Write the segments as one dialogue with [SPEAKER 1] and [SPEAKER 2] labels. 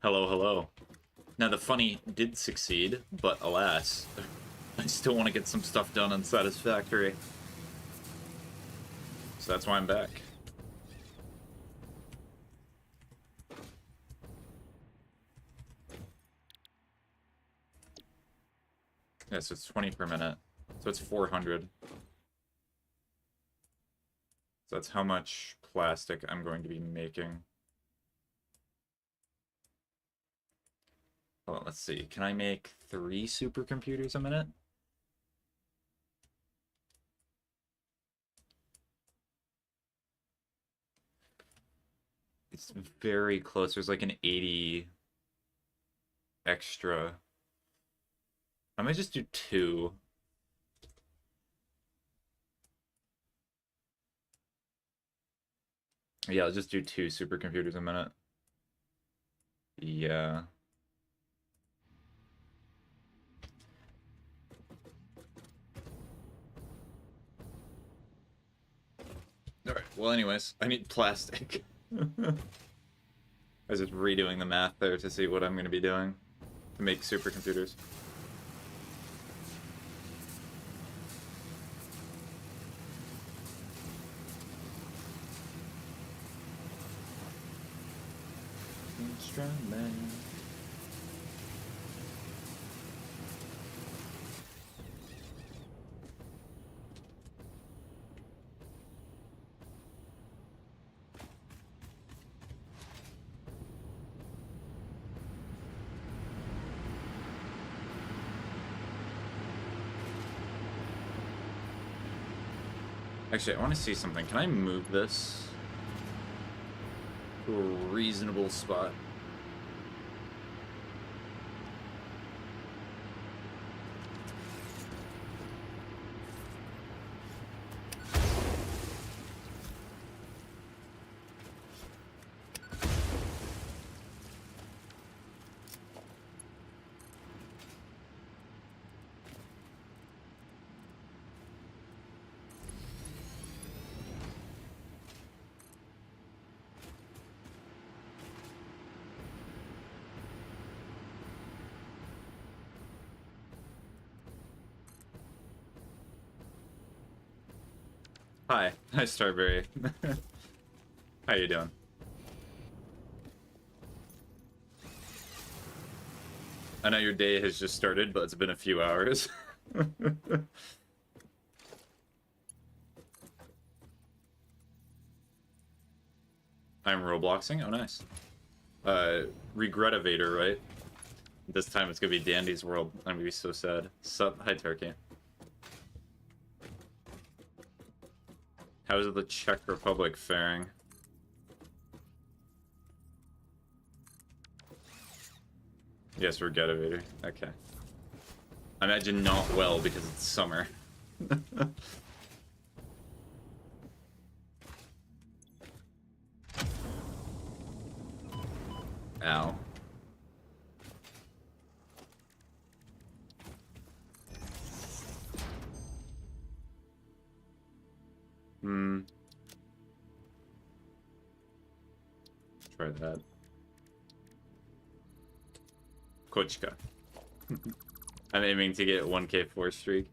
[SPEAKER 1] Hello, hello. Now, the funny did succeed, but alas, I still want to get some stuff done on Satisfactory. So that's why I'm back. Yeah, so it's 20 per minute. So it's 400. So that's how much plastic I'm going to be making. Hold on, let's see. Can I make 3 supercomputers a minute? It's very close. There's like an 80 extra. I might just do 2. Yeah, I'll just do 2 supercomputers a minute. Yeah. Alright, well anyways, I need plastic. I was just redoing the math there to see what I'm going to be doing to make supercomputers. Instrument. Actually, I want to see something. Can I move this to a reasonable spot? Hi, Starberry. How you doing? I know your day has just started, but it's been a few hours. I'm Robloxing? Oh, nice. Regretivator, right? This time it's gonna be Dandy's world. I'm gonna be so sad. Sup? Hi, Turkey. How is the Czech Republic faring? Yes, Regretivator. Okay. I imagine not well because it's summer. Ow. Try that. Kochka. I'm aiming to get 1K 4 streak.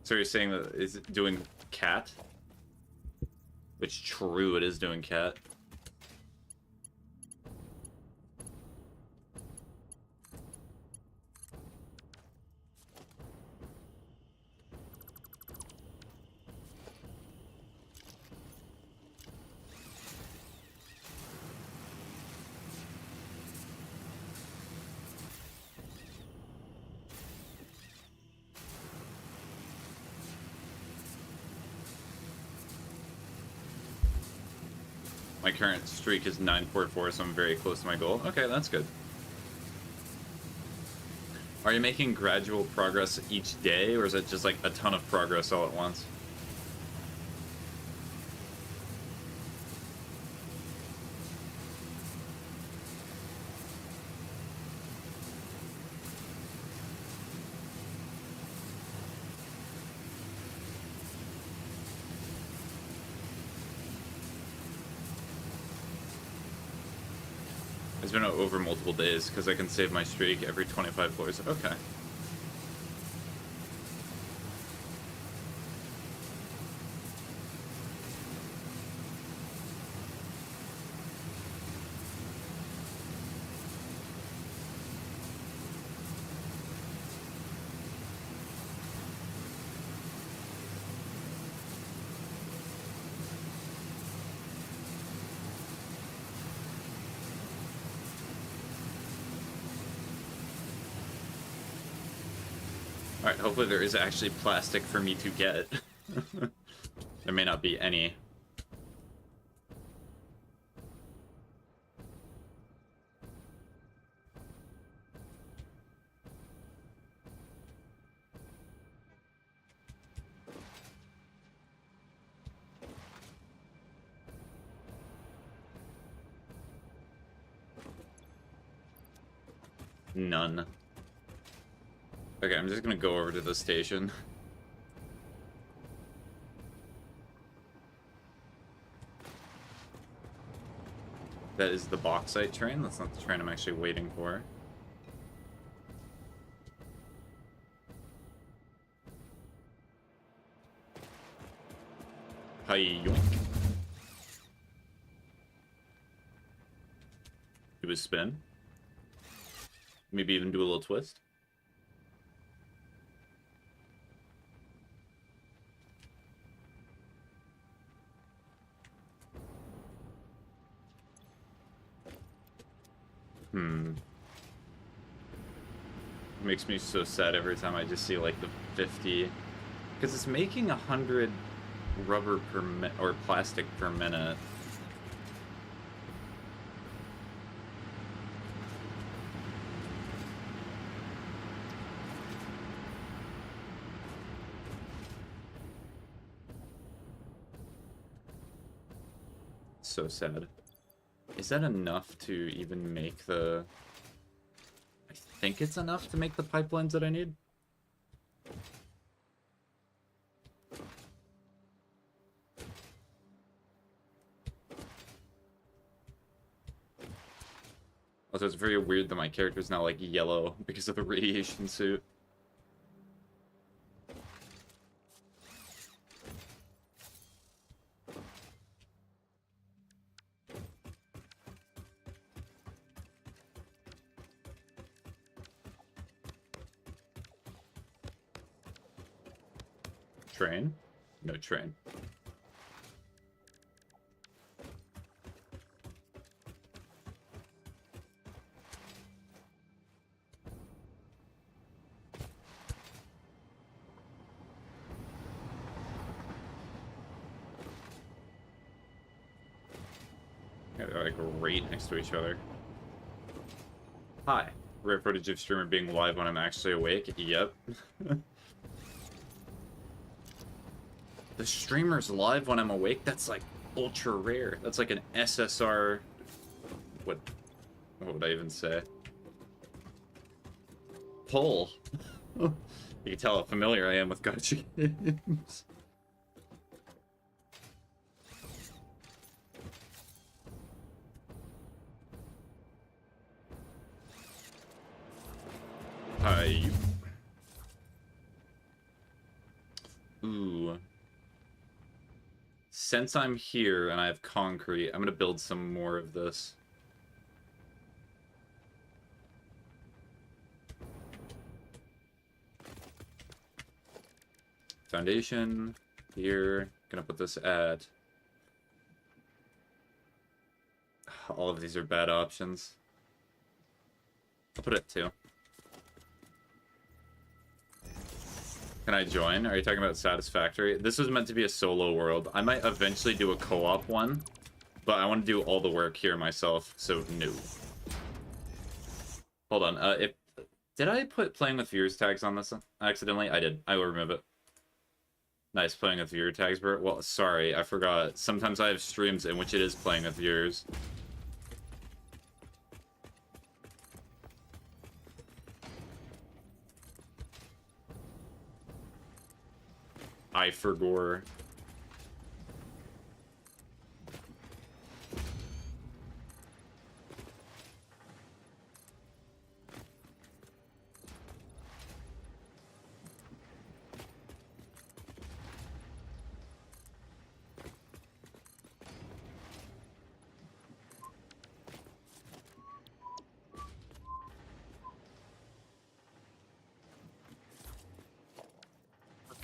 [SPEAKER 1] So you're saying that is it doing cat? Which true, it is doing cat. My current streak is 944, so I'm very close to my goal. Okay, that's good. Are you making gradual progress each day, or is it just like a ton of progress all at once? It's been over multiple days because I can save my streak every 25 floors. Okay. Alright, hopefully there is actually plastic for me to get. There may not be any. None. Okay, I'm just gonna go over to the station. That is the bauxite train. That's not the train I'm actually waiting for. Hi, yoink. Do a spin. Maybe even do a little twist. It makes me so sad every time I just see like the 50, because it's making 100 rubber per minute or plastic per minute. So sad. Is that enough to even make the... I think it's enough to make the pipelines that I need. Also, it's very weird that my character's now like yellow because of the radiation suit. Train? No train. Yeah, they're like right next to each other. Hi. Rare footage of streamer being live when I'm actually awake? Yep. The streamer's live when I'm awake? That's like ultra rare. That's like an SSR... What would I even say? Pull. You can tell how familiar I am with gacha games. Hi. Ooh. Since I'm here and I have concrete, I'm gonna build some more of this. Foundation here. Gonna put this at... All of these are bad options. I'll put it at 2. Can I join? Are you talking about Satisfactory? This was meant to be a solo world. I might eventually do a co-op one, but I want to do all the work here myself, so no. Hold on, did I put playing with viewers tags on this accidentally? I did. I will remove it. Nice, playing with viewer tags, bro. Well, sorry, I forgot. Sometimes I have streams in which it is playing with viewers. I forgot.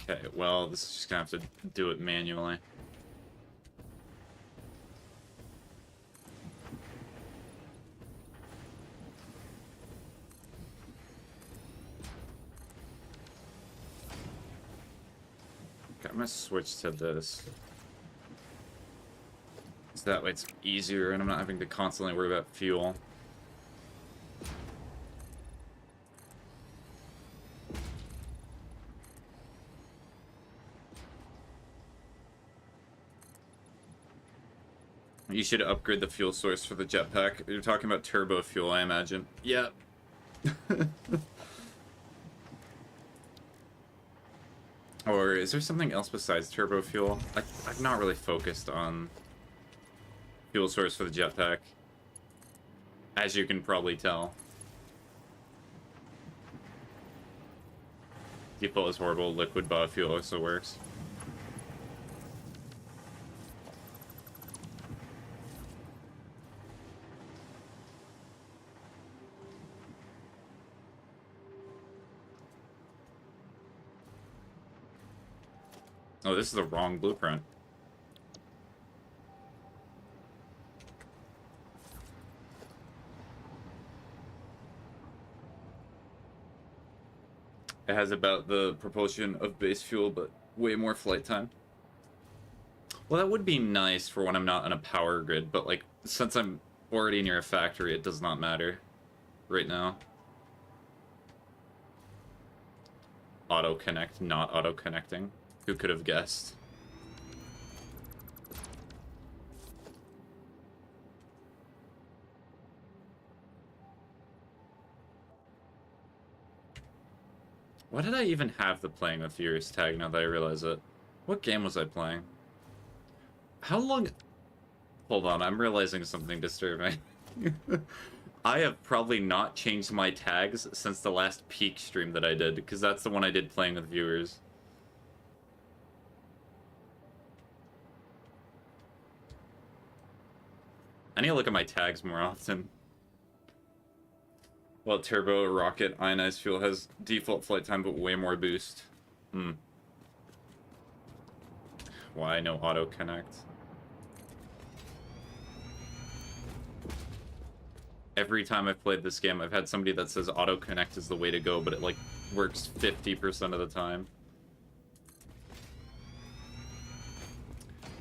[SPEAKER 1] Okay, well, this is just gonna have to do it manually. Okay, I'm gonna switch to this. So that way it's easier and I'm not having to constantly worry about fuel. You should upgrade the fuel source for the jetpack. You're talking about turbo fuel, I imagine. Yeah. Or is there something else besides turbo fuel? I'm not really focused on fuel source for the jetpack, as you can probably tell. Default is horrible. Liquid biofuel also works. Oh, this is the wrong blueprint. It has about the propulsion of base fuel, but way more flight time. Well, that would be nice for when I'm not on a power grid, but like, since I'm already near a factory, it does not matter right now. Auto-connect, not auto-connecting. Who could have guessed? Why did I even have the playing with Furious tag now that I realize it? What game was I playing? How long... Hold on, I'm realizing something disturbing. I have probably not changed my tags since the last peak stream that I did, because that's the one I did playing with viewers. I need to look at my tags more often. Well, turbo, rocket, ionized fuel has default flight time, but way more boost. Why no auto connect? Every time I've played this game, I've had somebody that says auto connect is the way to go, but it like works 50% of the time.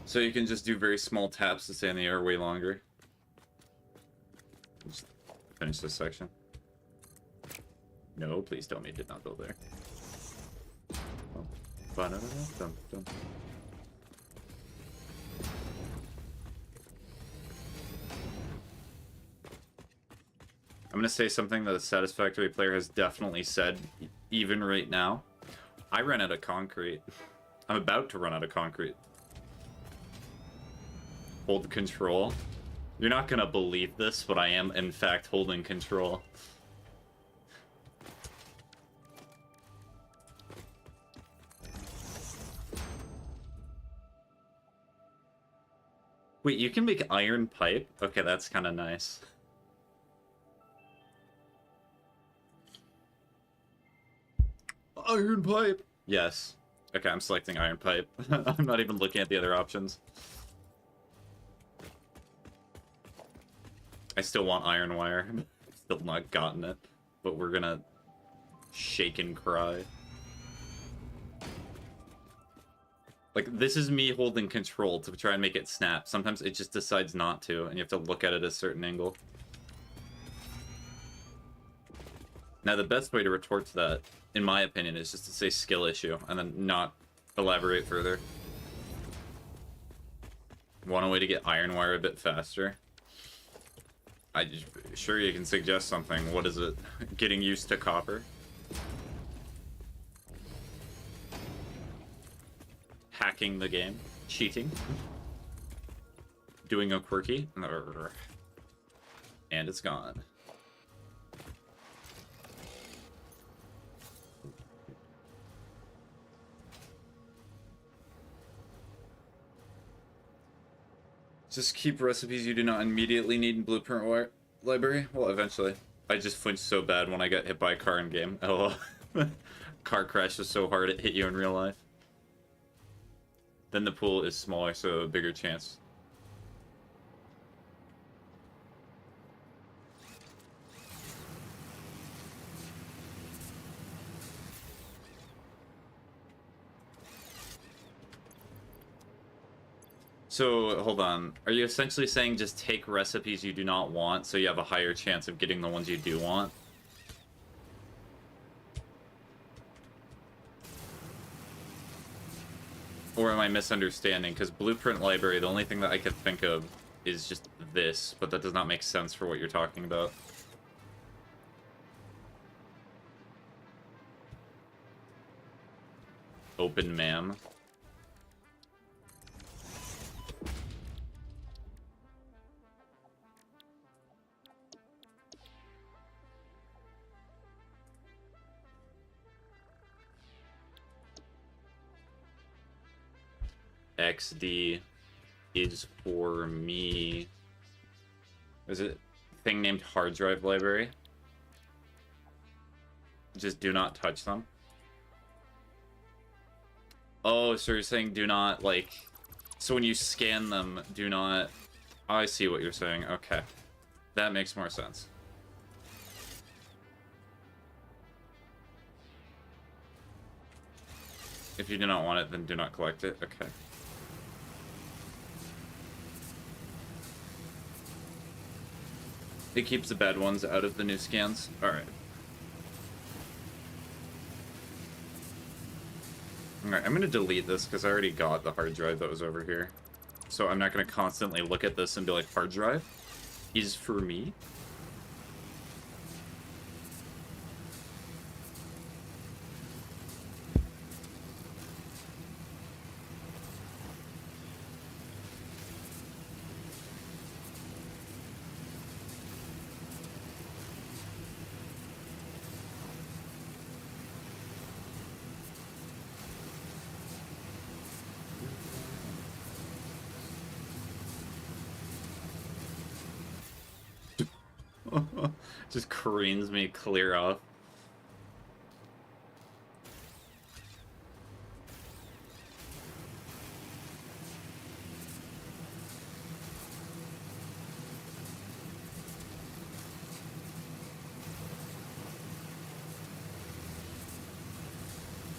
[SPEAKER 1] So you can just do very small taps to stay in the air way longer. Just finish this section. No, please tell me it did not go there. Oh. I'm gonna say something that a Satisfactory player has definitely said, even right now. I ran out of concrete. I'm about to run out of concrete. Hold control. You're not gonna believe this, but I am, in fact, holding control. Wait, you can make iron pipe? Okay, that's kind of nice. Iron pipe! Yes. Okay, I'm selecting iron pipe. I'm not even looking at the other options. I still want iron wire. Still not gotten it. But we're gonna shake and cry. Like, this is me holding control to try and make it snap. Sometimes it just decides not to, and you have to look at it at a certain angle. Now, the best way to retort to that, in my opinion, is just to say skill issue, and then not elaborate further. Want a way to get iron wire a bit faster? Sure, you can suggest something. What is it? Getting used to copper? Hacking the game? Cheating? Doing a quirky? And it's gone. Just keep recipes you do not immediately need in Blueprint library? Well, eventually. I just flinched so bad when I got hit by a car in game. Oh, car crash is so hard it hit you in real life. Then the pool is smaller, so a bigger chance. So, hold on. Are you essentially saying just take recipes you do not want so you have a higher chance of getting the ones you do want? Or am I misunderstanding? Because Blueprint Library, the only thing that I could think of is just this, but that does not make sense for what you're talking about. Open MAM. XD is for me. Is it thing named hard drive library? Just do not touch them. Oh, so you're saying do not, like... So when you scan them, do not... Oh, I see what you're saying. Okay. That makes more sense. If you do not want it, then do not collect it. Okay. It keeps the bad ones out of the new scans. Alright. Alright, I'm gonna delete this because I already got the hard drive that was over here. So I'm not gonna constantly look at this and be like, hard drive is for me? Just careens me clear off.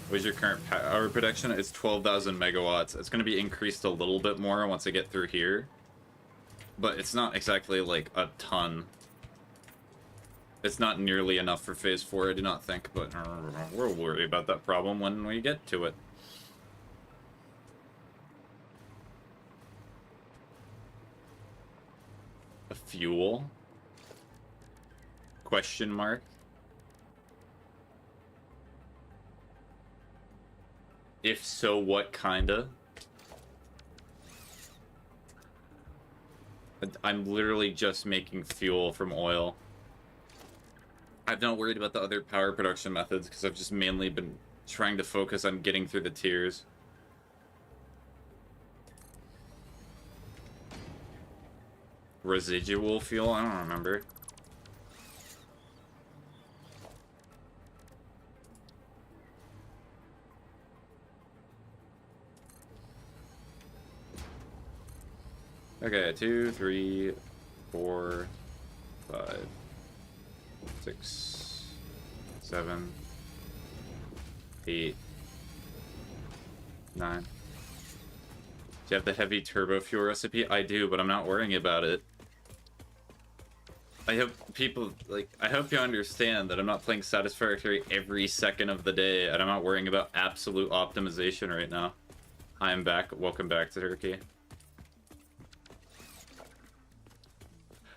[SPEAKER 1] What is your current power production? It's 12,000 megawatts. It's going to be increased a little bit more once I get through here. But it's not exactly like a ton. It's not nearly enough for phase 4, I do not think, but we'll worry about that problem when we get to it. A fuel? Question mark? If so, what kinda? I'm literally just making fuel from oil. I've not worried about the other power production methods because I've just mainly been trying to focus on getting through the tiers. Residual fuel? I don't remember. Okay, 2, 3, 4, 5, 6, 7, 8, 9. Do you have the heavy turbo fuel recipe? I do, but I'm not worrying about it. I hope people, like, I hope you understand that I'm not playing Satisfactory every second of the day, and I'm not worrying about absolute optimization right now. I am back. Welcome back to Turkey.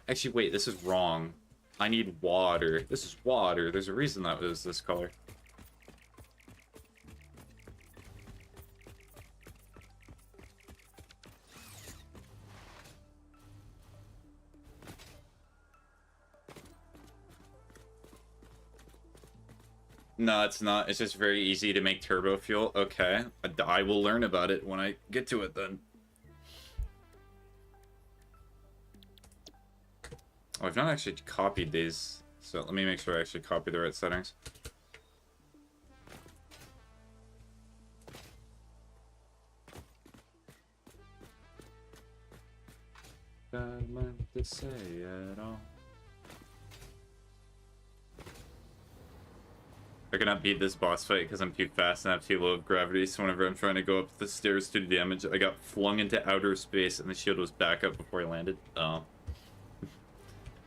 [SPEAKER 1] Actually, wait, this is wrong. I need water. This is water. There's a reason that was this color. No, it's not. It's just very easy to make turbo fuel. Okay. I will learn about it when I get to it then. Oh, I've not actually copied these, so let me make sure I actually copy the right settings. to say at all. I cannot beat this boss fight because I'm too fast and I have too low of gravity, so whenever I'm trying to go up the stairs to do damage, I got flung into outer space and the shield was back up before I landed. Oh.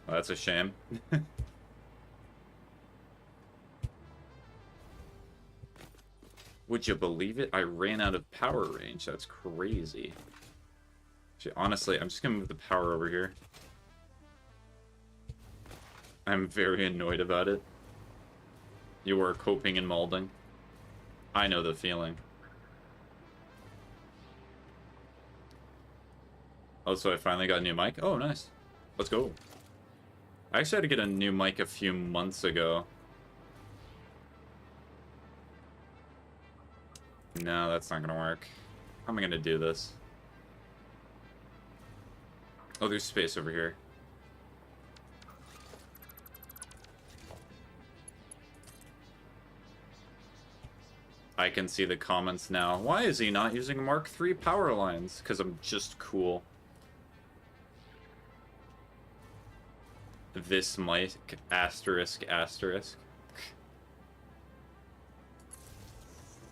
[SPEAKER 1] Well, that's a shame. Would you believe it? I ran out of power range. That's crazy. Actually, honestly, I'm just gonna move the power over here. I'm very annoyed about it. You are coping and molding. I know the feeling. Oh, so I finally got a new mic? Oh, nice. Let's go. I actually had to get a new mic a few months ago. No, that's not gonna work. How am I gonna do this? Oh, there's space over here. I can see the comments now. Why is he not using Mark III power lines? Because I'm just cool. This mic, asterisk, asterisk.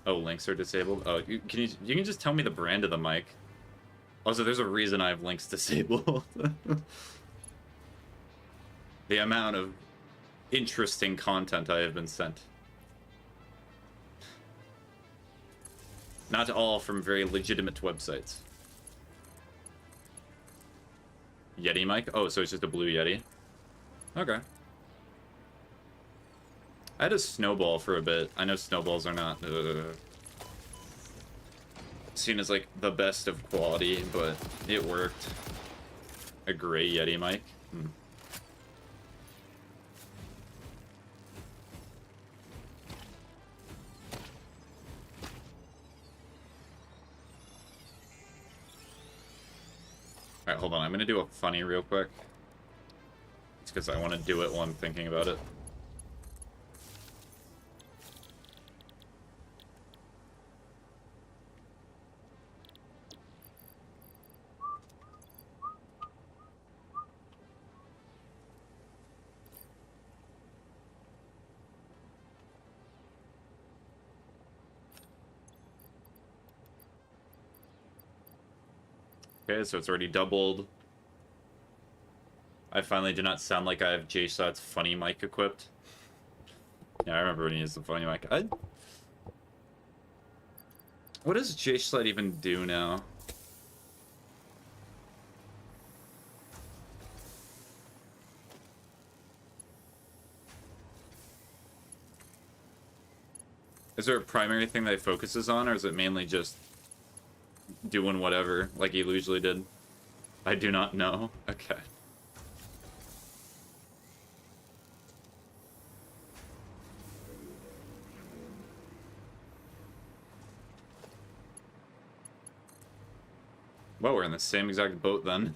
[SPEAKER 1] Oh, links are disabled? Oh, you can just tell me the brand of the mic. Also, there's a reason I have links disabled. The amount of interesting content I have been sent. Not all from very legitimate websites. Yeti mic? Oh, so it's just a blue Yeti. Okay. I had a snowball for a bit. I know snowballs are not seen as like the best of quality, but it worked. A gray Yeti mic. Alright, hold on. I'm gonna do a funny real quick. It's because I want to do it while I'm thinking about it. Okay, so it's already doubled. I finally do not sound like I have JSOT's funny mic equipped. Yeah, I remember when he used the funny mic. What does JSOT even do now? Is there a primary thing that he focuses on, or is it mainly just doing whatever, like he usually did? I do not know. Okay. Well, we're in the same exact boat then.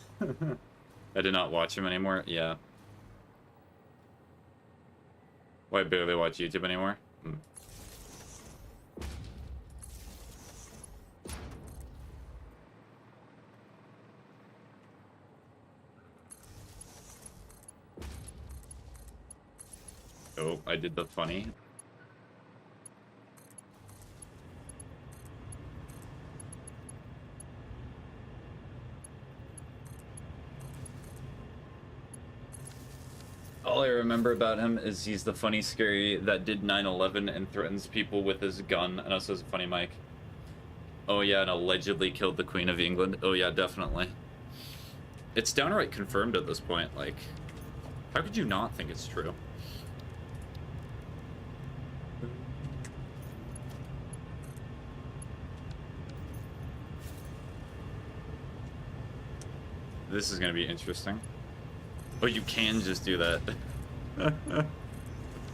[SPEAKER 1] I did not watch him anymore. Yeah. Well, I barely watch YouTube anymore. Oh, I did the funny. All I remember about him is he's the funny scary that did 9/11 and threatens people with his gun, and also has a funny mic. Oh yeah, and allegedly killed the Queen of England. Oh yeah, definitely. It's downright confirmed at this point. Like, how could you not think it's true? This is gonna be interesting. Oh, you can just do that.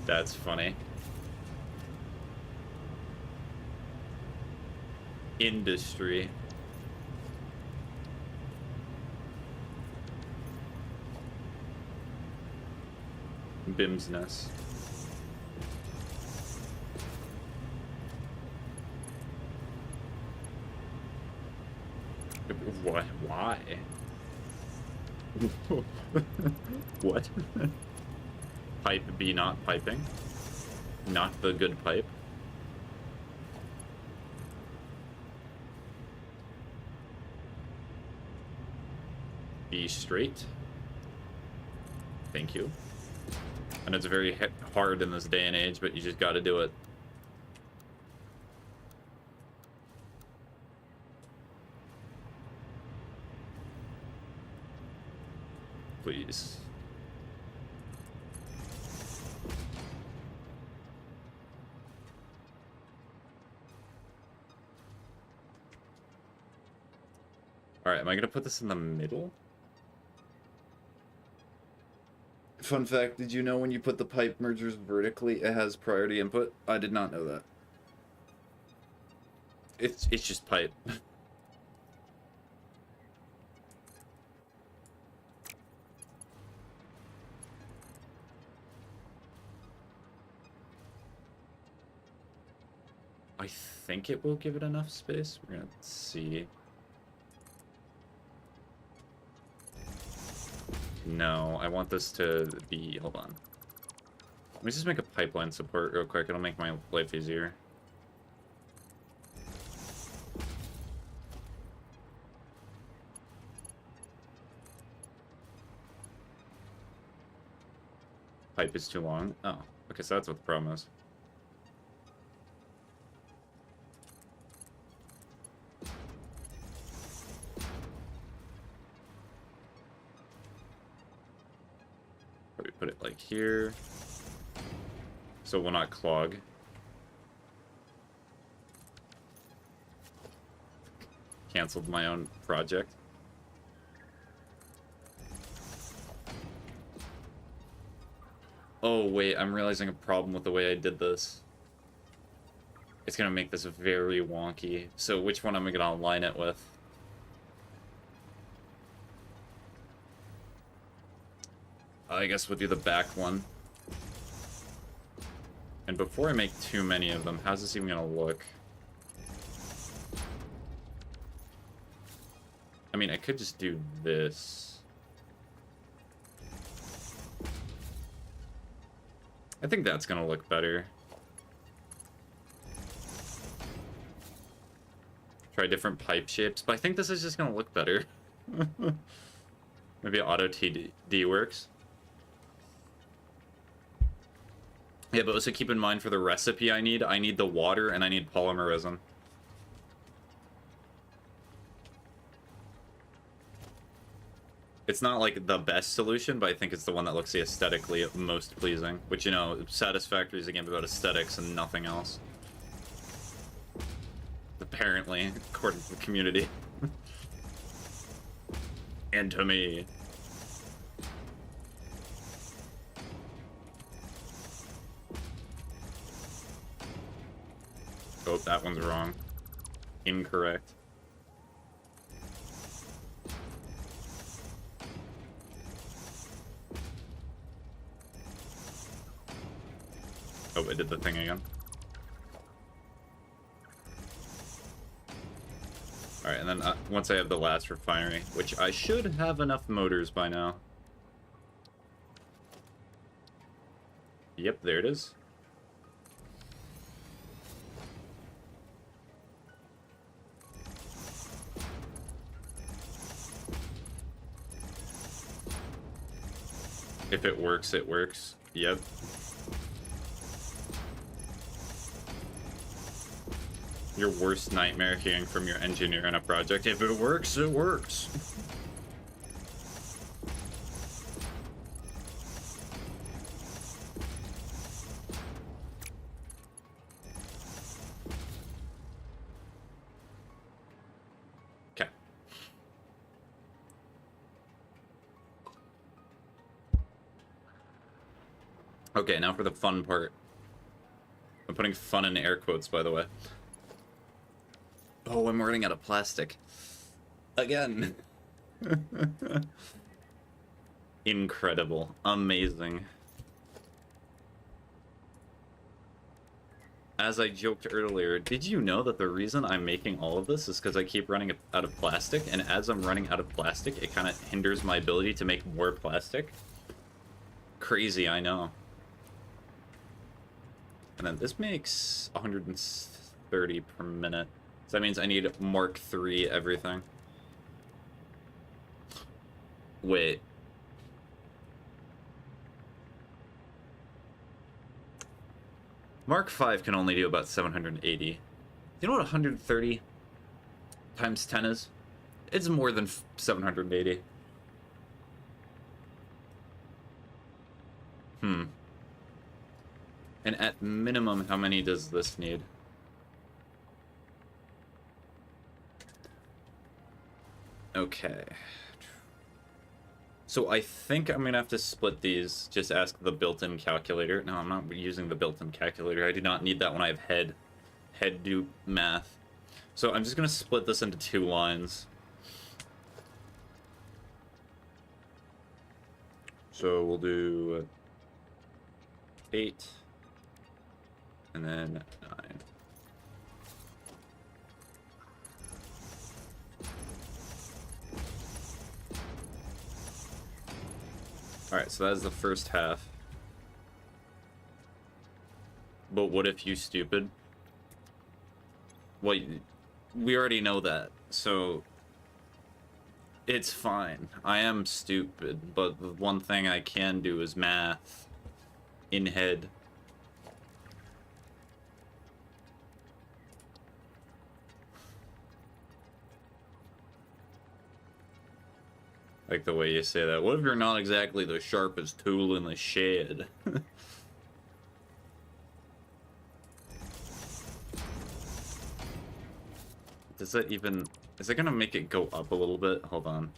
[SPEAKER 1] That's funny. Industry. Bimsness. What? Why? What? Pipe be not piping? Not the good pipe? Be straight. Thank you. And it's very hard in this day and age, but you just gotta do it. Please. Alright, am I gonna put this in the middle? Fun fact, did you know when you put the pipe mergers vertically, it has priority input? I did not know that. It's just pipe. I think it will give it enough space. We're gonna see. No, I want this to be... Hold on. Let me just make a pipeline support real quick. It'll make my life easier. Pipe is too long. Oh, okay, so that's what the problem is. Probably put it like here, so it will not clog. Canceled my own project. Oh wait, I'm realizing a problem with the way I did this. It's gonna make this very wonky. So which one am I gonna align it with? I guess we'll do the back one. And before I make too many of them, how's this even gonna look? I mean, I could just do this. I think that's gonna look better. Try different pipe shapes, but I think this is just gonna look better. Maybe auto TD works. Yeah, but also keep in mind for the recipe I need the water and I need polymer resin. It's not like the best solution, but I think it's the one that looks aesthetically most pleasing. Which, you know, Satisfactory is a game about aesthetics and nothing else. Apparently, according to the community. And to me. Oh, that one's wrong. Incorrect. Oh, I did the thing again. Alright, and then once I have the last refinery, which I should have enough motors by now. Yep, there it is. If it works, it works. Yep. Your worst nightmare hearing from your engineer in a project. If it works, it works. Okay. Okay, now for the fun part. I'm putting fun in air quotes, by the way. Oh, I'm running out of plastic. Again. Incredible. Amazing. as I joked earlier, did you know that the reason I'm making all of this is because I keep running out of plastic, and as I'm running out of plastic, it kind of hinders my ability to make more plastic? Crazy, I know. And then this makes 130 per minute. So that means I need Mark III everything. Wait. Mark V can only do about 780. You know what 130 times 10 is? It's more than 780. And at minimum, how many does this need? Okay. So I think I'm gonna have to split these. Just ask the built-in calculator. No, I'm not using the built-in calculator. I do not need that when I have head do math. So I'm just gonna split this into 2 lines. So we'll do 8 and then 9. Alright, so that is the first half. But what if you stupid? Well, we already know that, so it's fine. I am stupid, but the one thing I can do is math in head. Like the way you say that. What if you're not exactly the sharpest tool in the shed? Does that even... Is it gonna make it go up a little bit? Hold on.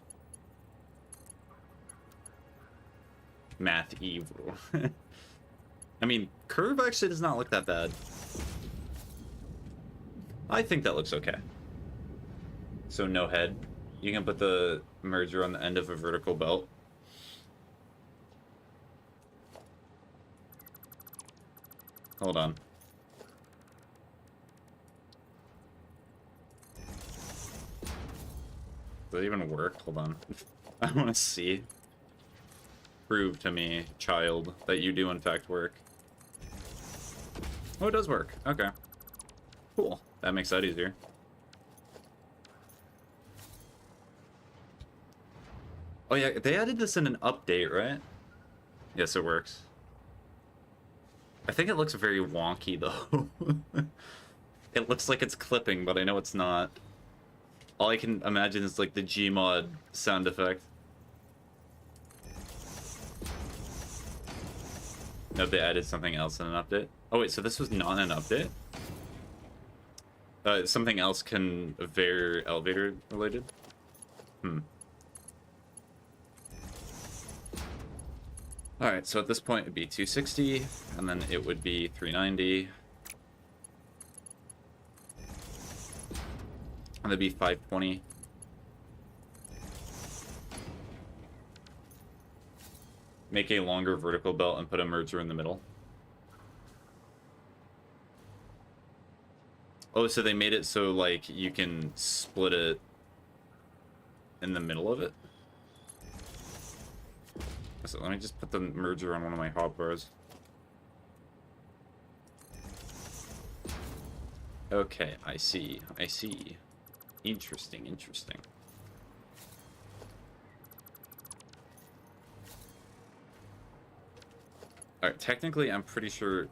[SPEAKER 1] Math evil. I mean, curve actually does not look that bad. I think that looks okay. So no head. You can put the merger on the end of a vertical belt. Hold on. Does it even work? Hold on. I want to see. Prove to me, child, that you do in fact work. Oh, it does work. Okay. Cool. That makes that easier. Oh yeah, they added this in an update, right? Yes, it works. I think it looks very wonky, though. It looks like it's clipping, but I know it's not. All I can imagine is, like, the Gmod sound effect. No, they added something else in an update. Oh, wait, so this was not an update? Something else can veer elevator related? Alright, so at this point it'd be 260, and then it would be 390. And that'd be 520. Make a longer vertical belt and put a merger in the middle. Oh, so they made it so, like, you can split it in the middle of it? So let me just put the merger on one of my hotbars. Okay, I see. I see. Interesting, interesting. Alright, technically I'm pretty sure...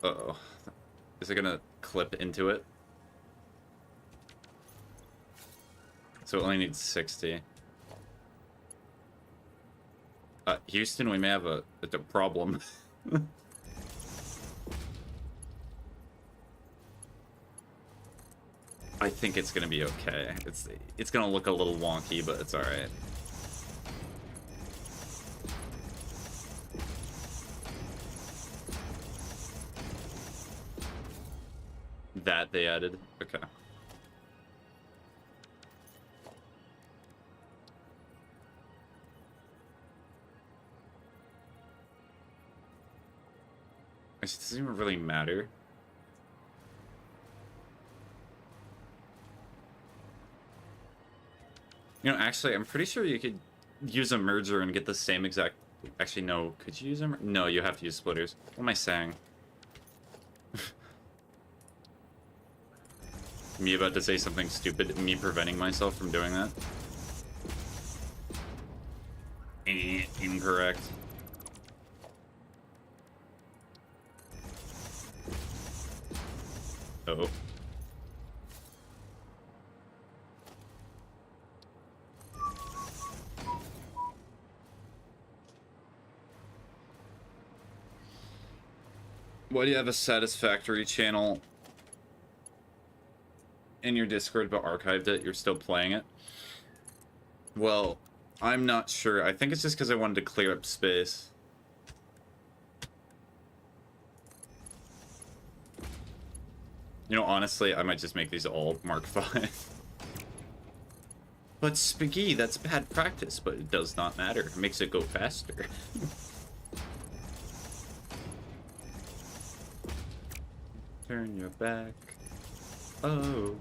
[SPEAKER 1] Uh-oh. Is it gonna clip into it? So it only needs 60. Houston, we may have a problem. I think it's gonna be okay. It's gonna look a little wonky, but it's alright. That they added? Okay. It doesn't even really matter. You know, actually, I'm pretty sure you could use a merger and get the same exact... Actually, no. Could you use a No, you have to use splitters. What am I saying? Me about to say something stupid, me preventing myself from doing that. Incorrect. Oh. Why do you have a Satisfactory channel in your Discord but archived it? You're still playing it? Well, I'm not sure. I think it's just because I wanted to clear up space. You know, honestly, I might just make these all Mark V. But Spaghetti, that's bad practice, but it does not matter. It makes it go faster. Turn your back. Oh.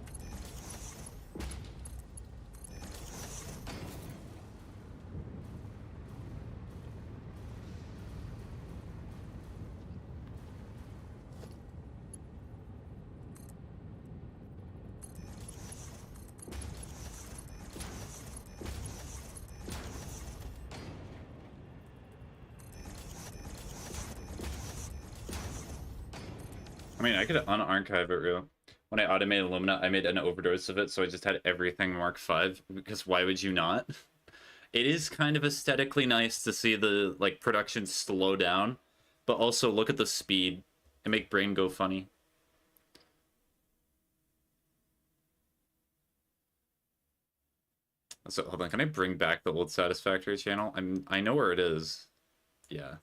[SPEAKER 1] I mean, I could unarchive it real. When I automated Illumina, I made an overdose of it, so I just had everything Mark V, because why would you not? It is kind of aesthetically nice to see the, like, production slow down, but also look at the speed and make brain go funny. So, hold on, can I bring back the old Satisfactory channel? I know where it is. Yeah.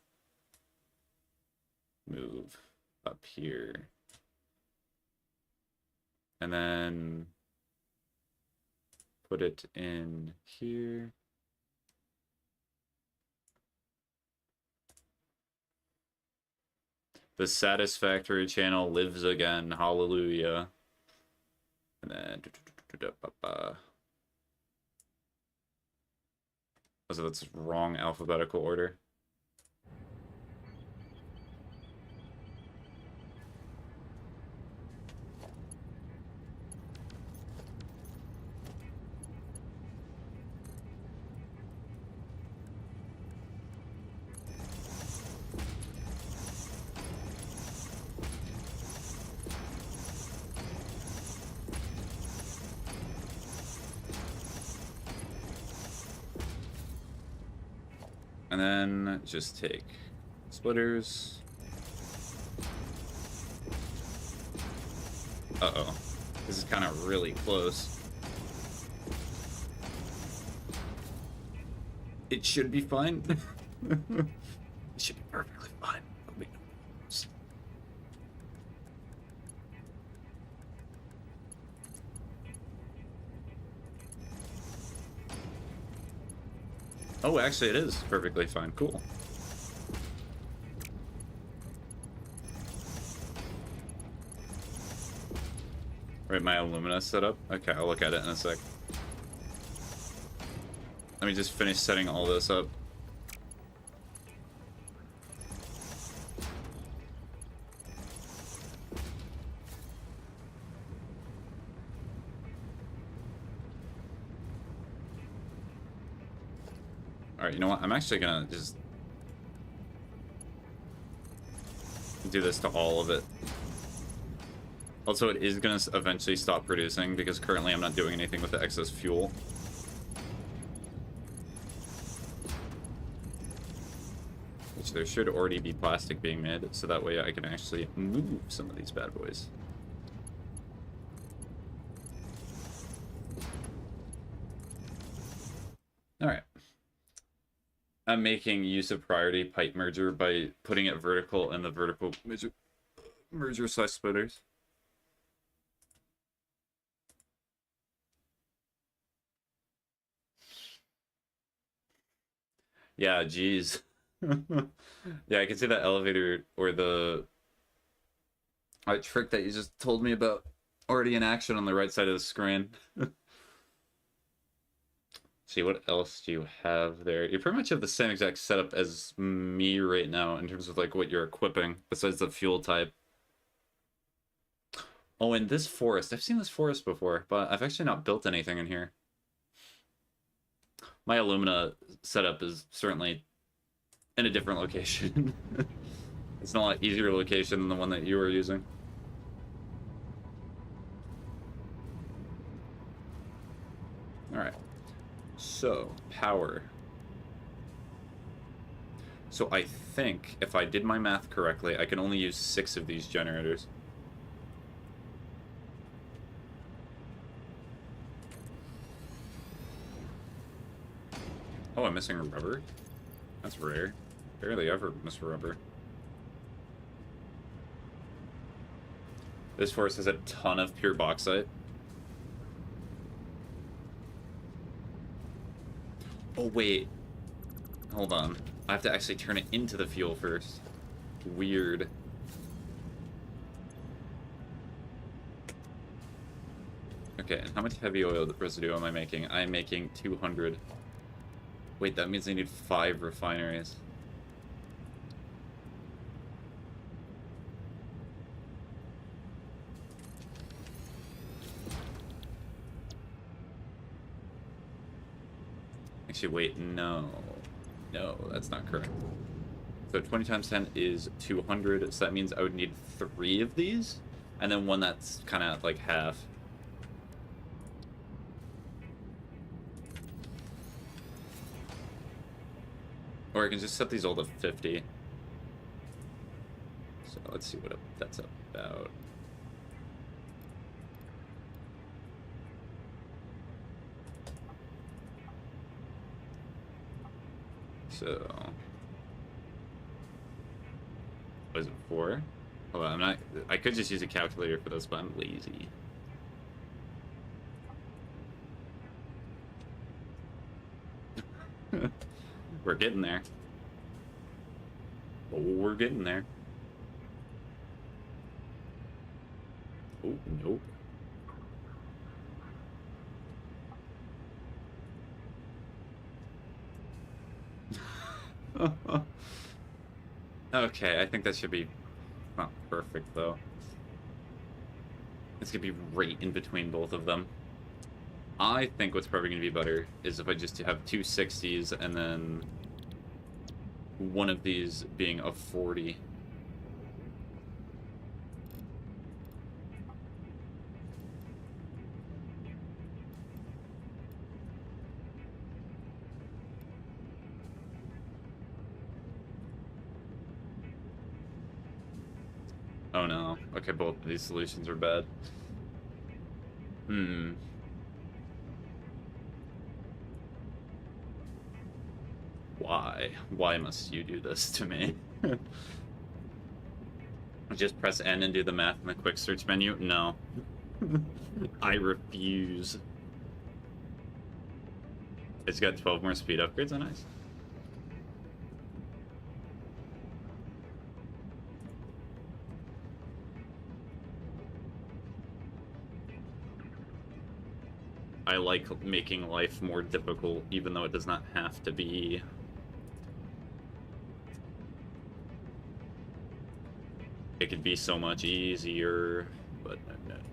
[SPEAKER 1] Move up here. And then put it in here. The Satisfactory channel lives again. Hallelujah. And then... So that's wrong alphabetical order. And then just take splitters. Uh-oh. This is kind of really close. It should be fine. It should be perfectly fine. Oh, actually it is perfectly fine. Cool. Right, my Illumina setup? Okay, I'll look at it in a sec. Let me just finish setting all this up. Alright, you know what? I'm actually gonna just do this to all of it. Also, it is gonna eventually stop producing because currently I'm not doing anything with the excess fuel. Which there should already be plastic being made, so that way I can actually move some of these bad boys. Alright. I'm making use of priority pipe merger by putting it vertical in the vertical merger slash splitters. Yeah, geez. Yeah, I can see that elevator or the trick that you just told me about already in action on the right side of the screen. See, what else do you have there? You pretty much have the same exact setup as me right now in terms of like what you're equipping, besides the fuel type. Oh, and this forest. I've seen this forest before, but I've actually not built anything in here. My alumina setup is certainly in a different location. It's not a lot easier location than the one that you were using. Alright. So, power. So I think, if I did my math correctly, I can only use 6 of these generators. Oh, I'm missing rubber? That's rare. Barely ever miss rubber. This forest has a ton of pure bauxite. Oh, wait. Hold on. I have to actually turn it into the fuel first. Weird. Okay, and how much heavy oil residue am I making? I'm making 200. Wait, that means I need 5 refineries. Actually, wait, no. No, that's not correct. So 20 times 10 is 200, so that means I would need 3 of these, and then one that's kind of like half. Or I can just set these all to 50. So let's see what that's about. So, what is it for? Hold on, I could just use a calculator for this, but I'm lazy. We're getting there. Oh, we're getting there. Oh, nope. Okay, I think that should be not perfect, though. It's gonna be right in between both of them. I think what's probably gonna be better is if I just have 2 60s and then one of these being a 40. Oh no. Okay, both of these solutions are bad. Why? Why must you do this to me? Just press N and do the math in the quick search menu? No. I refuse. It's got 12 more speed upgrades, oh nice. I like making life more difficult, even though it does not have to be. It could be so much easier, but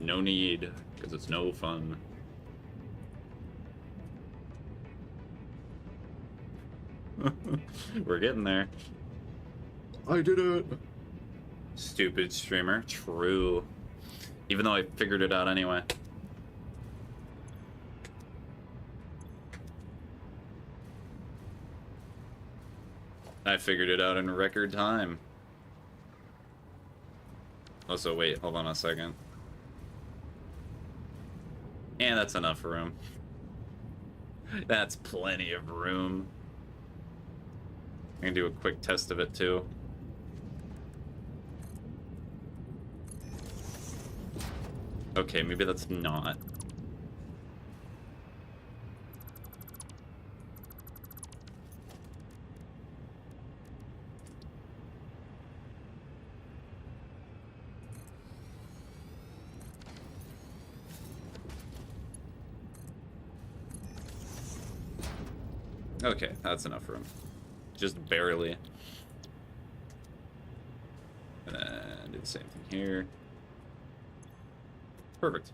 [SPEAKER 1] no need, because it's no fun. We're getting there. I did it! Stupid streamer. True. Even though I figured it out anyway. I figured it out in record time. Also, wait, hold on a second. And that's enough room. That's plenty of room. I can do a quick test of it, too. Okay, maybe that's not. Okay, that's enough room. Just barely. And then do the same thing here. Perfect.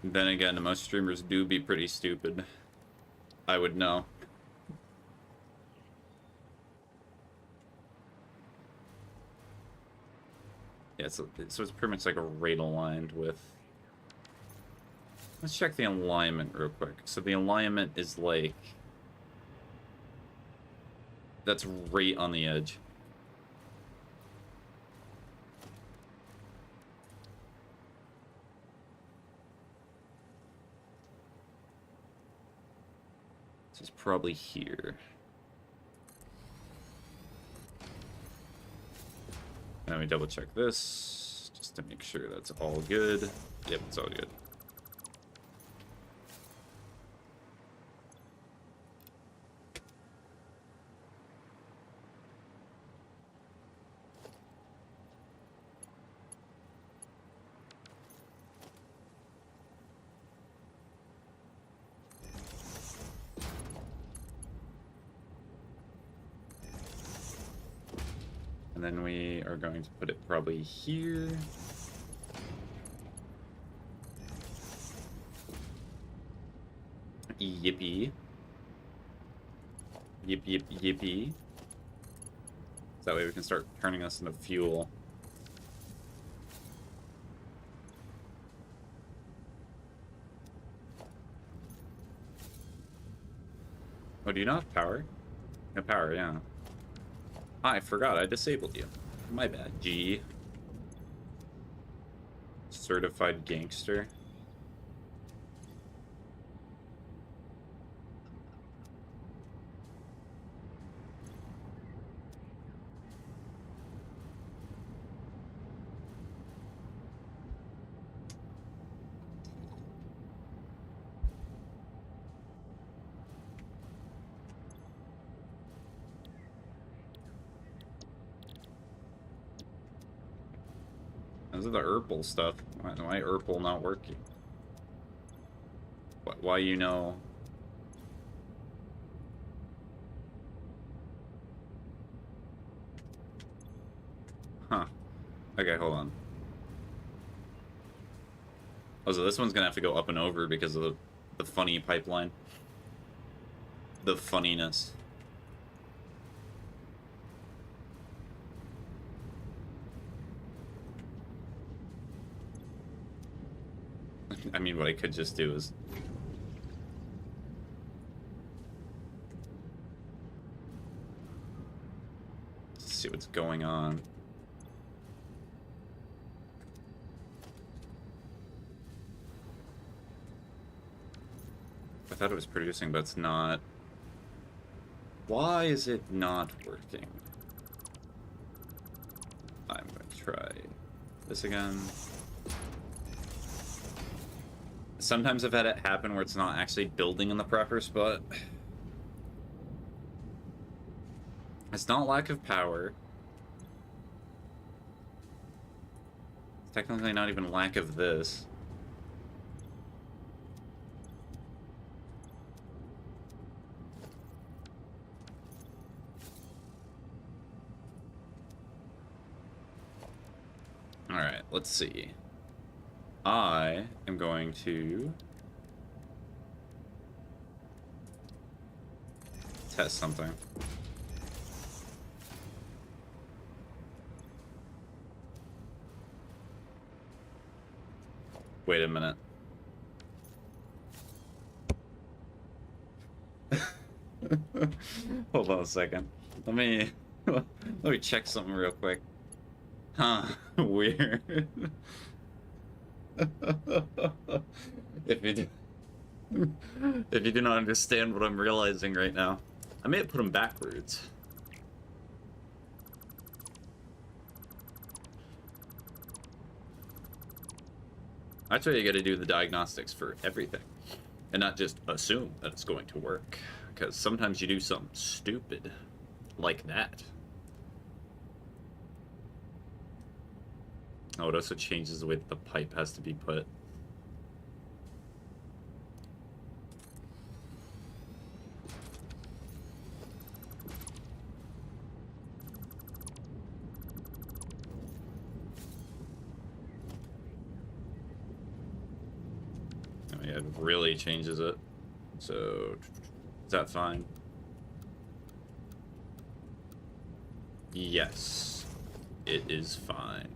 [SPEAKER 1] Then again, most streamers do be pretty stupid. I would know. Yeah, so it's pretty much like a rate aligned with... Let's check the alignment real quick. So the alignment is like... That's right on the edge. This is probably here. Let me double check this, just to make sure that's all good. Yep, it's all good. And then we are going to put it probably here. Yippee. Yip, yip, yippee. So that way we can start turning this into fuel. Oh, do you not have power? No power, yeah. I forgot I disabled you. My bad. G. Certified gangster. Those are the Urple stuff. Why Urple not working? Why you know? Huh. Okay, hold on. Oh, so this one's gonna have to go up and over because of the funny pipeline. The funniness. I mean, what I could just do is... see what's going on. I thought it was producing, but it's not. Why is it not working? I'm going to try this again. Sometimes I've had it happen where it's not actually building in the proper spot. It's not lack of power. It's technically not even lack of this. Alright, let's see. I am going to test something. Wait a minute. Hold on a second. Let me check something real quick. Huh, weird. If you do not understand what I'm realizing right now, I may have put them backwards. That's why you gotta do the diagnostics for everything, and not just assume that it's going to work, because sometimes you do something stupid like that. Oh, it also changes the way that the pipe has to be put. really changes it. So, is that fine? Yes, it is fine.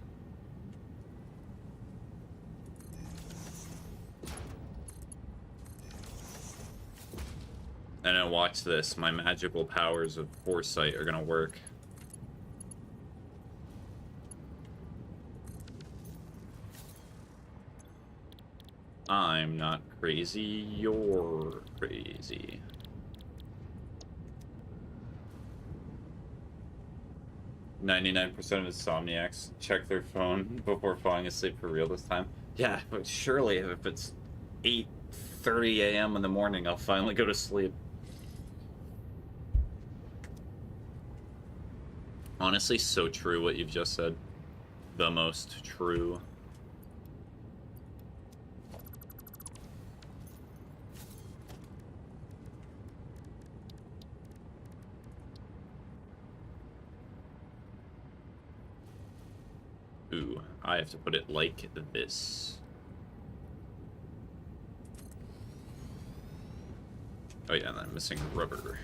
[SPEAKER 1] And now watch this. My magical powers of foresight are gonna work. I'm not crazy, you're crazy. "99% of insomniacs check their phone before falling asleep for real this time." Yeah, but surely if it's 8:30 a.m. in the morning, I'll finally go to sleep. Honestly, so true what you've just said. The most true. Ooh, I have to put it like this. Oh yeah, and I'm missing rubber.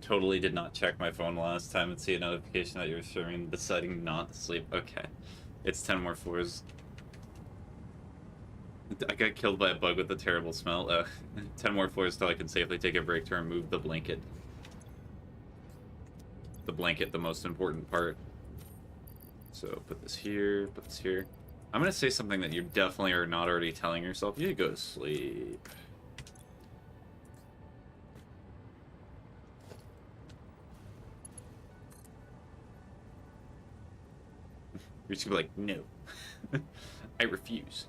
[SPEAKER 1] Totally did not check my phone last time and see a notification that you were streaming, deciding not to sleep. Okay. It's 10 more floors. I got killed by a bug with a terrible smell. 10 more floors till I can safely take a break to remove the blanket. The blanket, the most important part. So put this here, put this here. I'm gonna say something that you definitely are not already telling yourself. You go to sleep. You're just gonna be like, no. I refuse.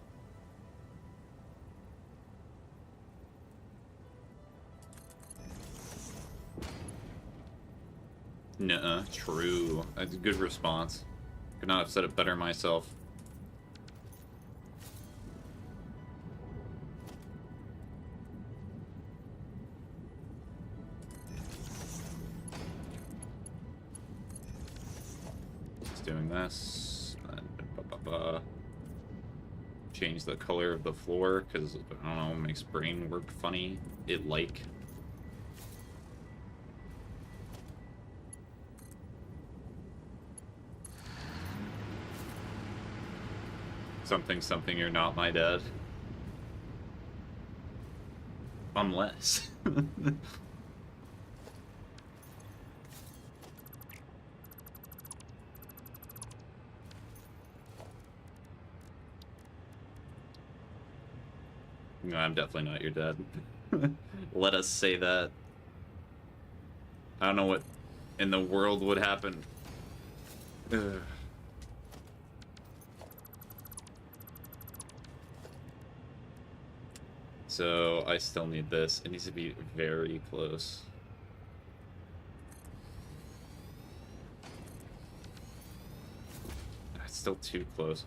[SPEAKER 1] Nuh-uh, true. That's a good response. Could not have said it better myself. Just doing this. And change the color of the floor, because, I don't know, makes brain work funny. It like. Something, you're not my dad. Unless. No, I'm definitely not your dad. Let us say that. I don't know what in the world would happen. Ugh. So I still need this. It needs to be very close. It's still too close.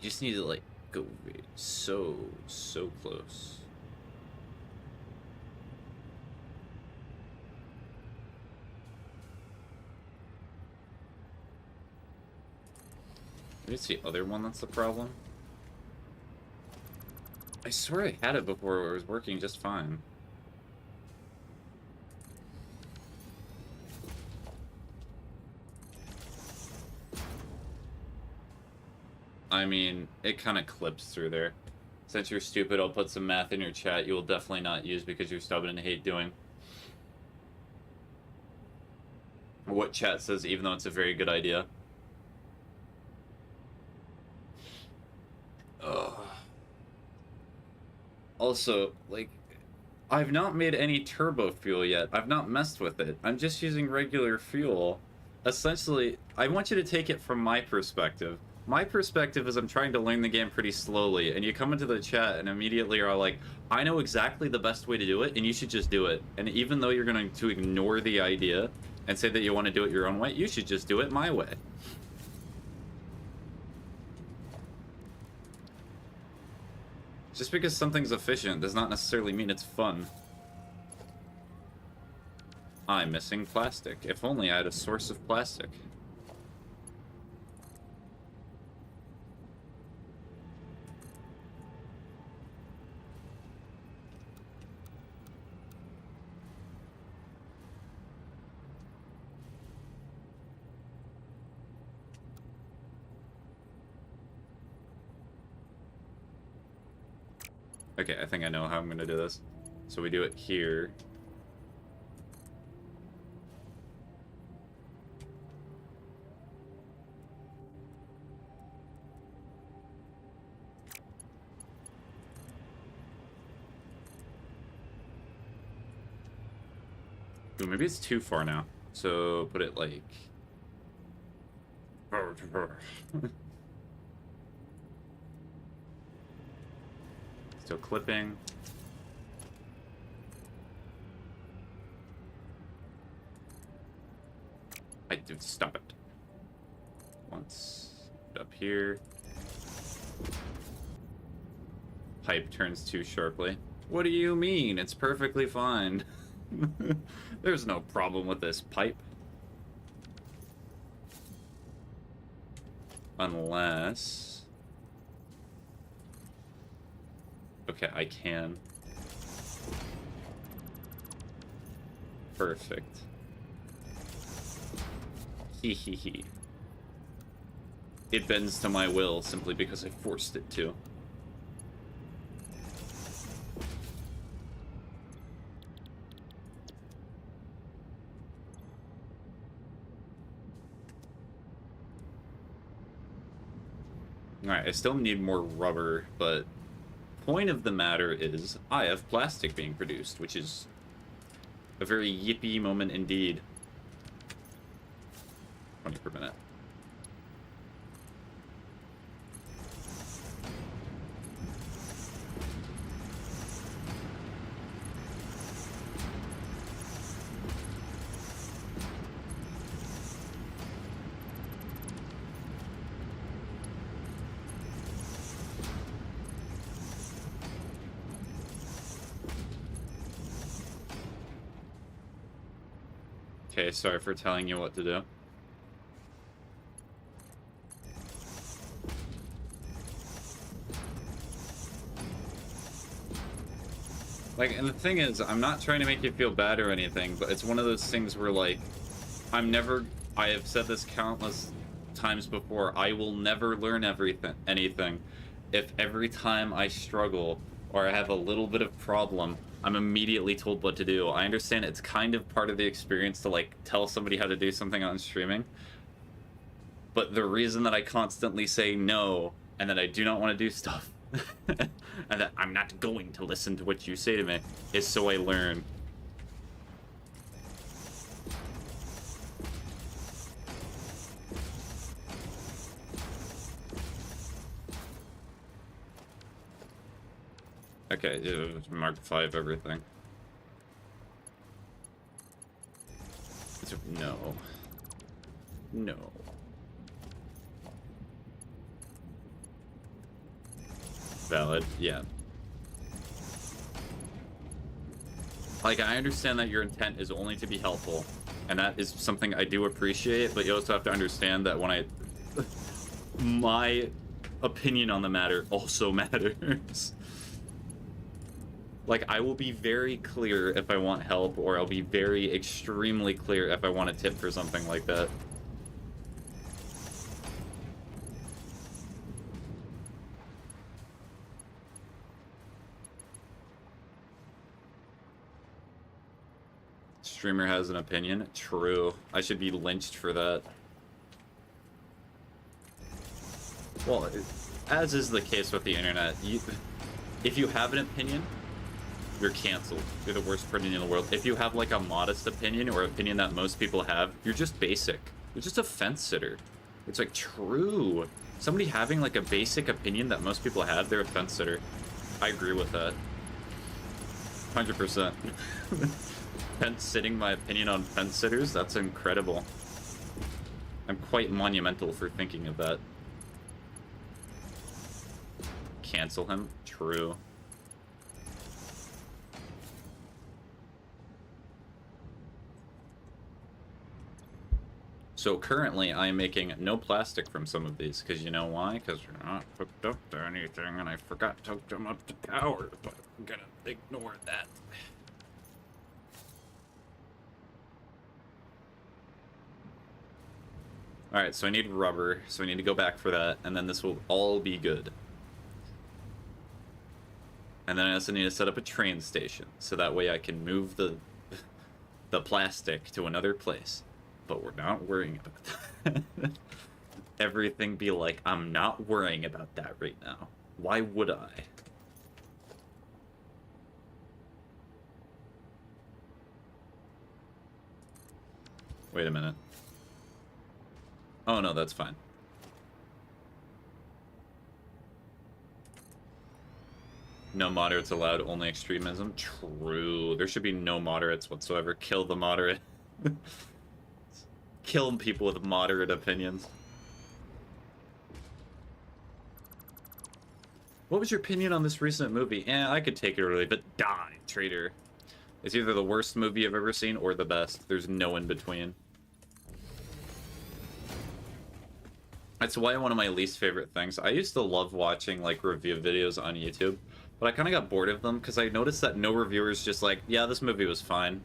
[SPEAKER 1] You just need to, like, go so close. Maybe it's the other one that's the problem. I swear I had it before it was working just fine. I mean, it kind of clips through there. Since you're stupid, I'll put some math in your chat you will definitely not use because you're stubborn and hate doing. What chat says, even though it's a very good idea. Ugh. Also, like, I've not made any turbo fuel yet. I've not messed with it. I'm just using regular fuel. Essentially, I want you to take it from my perspective. My perspective is I'm trying to learn the game pretty slowly, and you come into the chat and immediately are like, I know exactly the best way to do it, and you should just do it. And even though you're going to ignore the idea and say that you want to do it your own way, you should just do it my way. Just because something's efficient does not necessarily mean it's fun. I'm missing plastic. If only I had a source of plastic. Okay, I think I know how I'm gonna do this. So we do it here. Ooh, maybe it's too far now. So put it like... Still clipping. Dude, stop it. Once up here. Pipe turns too sharply. What do you mean? It's perfectly fine. There's no problem with this pipe. Unless... Okay, I can. Perfect. Hee hee hee. It bends to my will simply because I forced it to. Alright, I still need more rubber, but point of the matter is I have plastic being produced, which is a very yippee moment indeed. 20 per minute. Okay, sorry for telling you what to do. Like, and the thing is, I'm not trying to make you feel bad or anything, but it's one of those things where, like, I have said this countless times before, I will never learn anything if every time I struggle or I have a little bit of problem, I'm immediately told what to do. I understand it's kind of part of the experience to, like, tell somebody how to do something on streaming, but the reason that I constantly say no and that I do not want to do stuff and that I'm not going to listen to what you say to me is so I learn. Okay, Mark 5 everything. No. No. Valid, yeah. Like, I understand that your intent is only to be helpful, and that is something I do appreciate, but you also have to understand that when my opinion on the matter also matters. Like, I will be very clear if I want help, or I'll be very extremely clear if I want a tip for something like that. Streamer has an opinion. True. I should be lynched for that. Well, as is the case with the internet, if you have an opinion, you're canceled. You're the worst opinion in the world. If you have, like, a modest opinion or opinion that most people have, you're just basic. You're just a fence sitter. It's like, true. Somebody having, like, a basic opinion that most people have, they're a fence sitter. I agree with that. 100%. Fence sitting my opinion on fence sitters? That's incredible. I'm quite monumental for thinking of that. Cancel him? True. So currently I'm making no plastic from some of these, because you know why? Because you're not hooked up to anything, and I forgot to hook them up to power, but I'm gonna ignore that. Alright, so I need rubber, so I need to go back for that, and then this will all be good. And then I also need to set up a train station, so that way I can move the plastic to another place. But we're not worrying about that. Everything be like, I'm not worrying about that right now. Why would I? Wait a minute. Oh no, that's fine. No moderates allowed, only extremism. True. There should be no moderates whatsoever. Kill the moderate. Kill people with moderate opinions. What was your opinion on this recent movie? I could take it or leave it. Die, traitor. It's either the worst movie I've ever seen or the best. There's no in between. That's why one of my least favorite things. I used to love watching like review videos on YouTube, but I kind of got bored of them because I noticed that no reviewers just like, yeah, this movie was fine.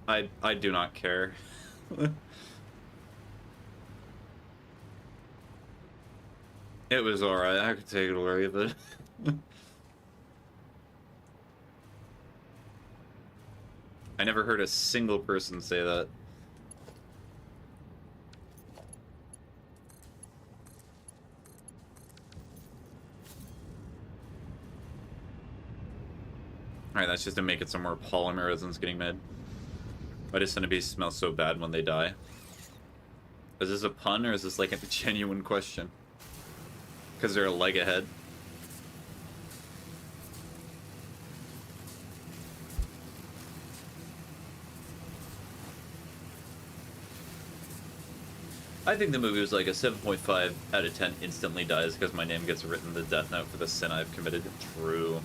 [SPEAKER 1] I do not care. It was alright. I could take it or leave it. I never heard a single person say that. Alright, that's just to make it some more polymer resins getting made. Why does centipedes smell so bad when they die? Is this a pun or is this like a genuine question? Because they're a leg ahead. I think the movie was like a 7.5 out of 10 instantly dies because my name gets written in the death note for the sin I've committed. True.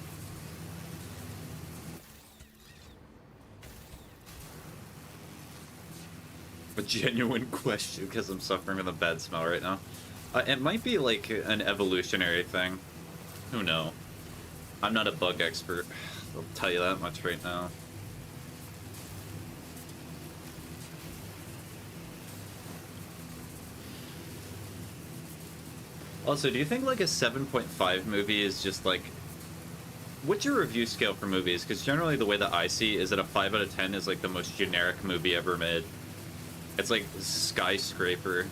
[SPEAKER 1] A genuine question because I'm suffering with a bad smell right now. It might be like an evolutionary thing. Who knows? I'm not a bug expert. I'll tell you that much right now. Also, do you think like a 7.5 movie is just like... What's your review scale for movies? Because generally the way that I see is that a 5 out of 10 is like the most generic movie ever made. It's like Skyscraper,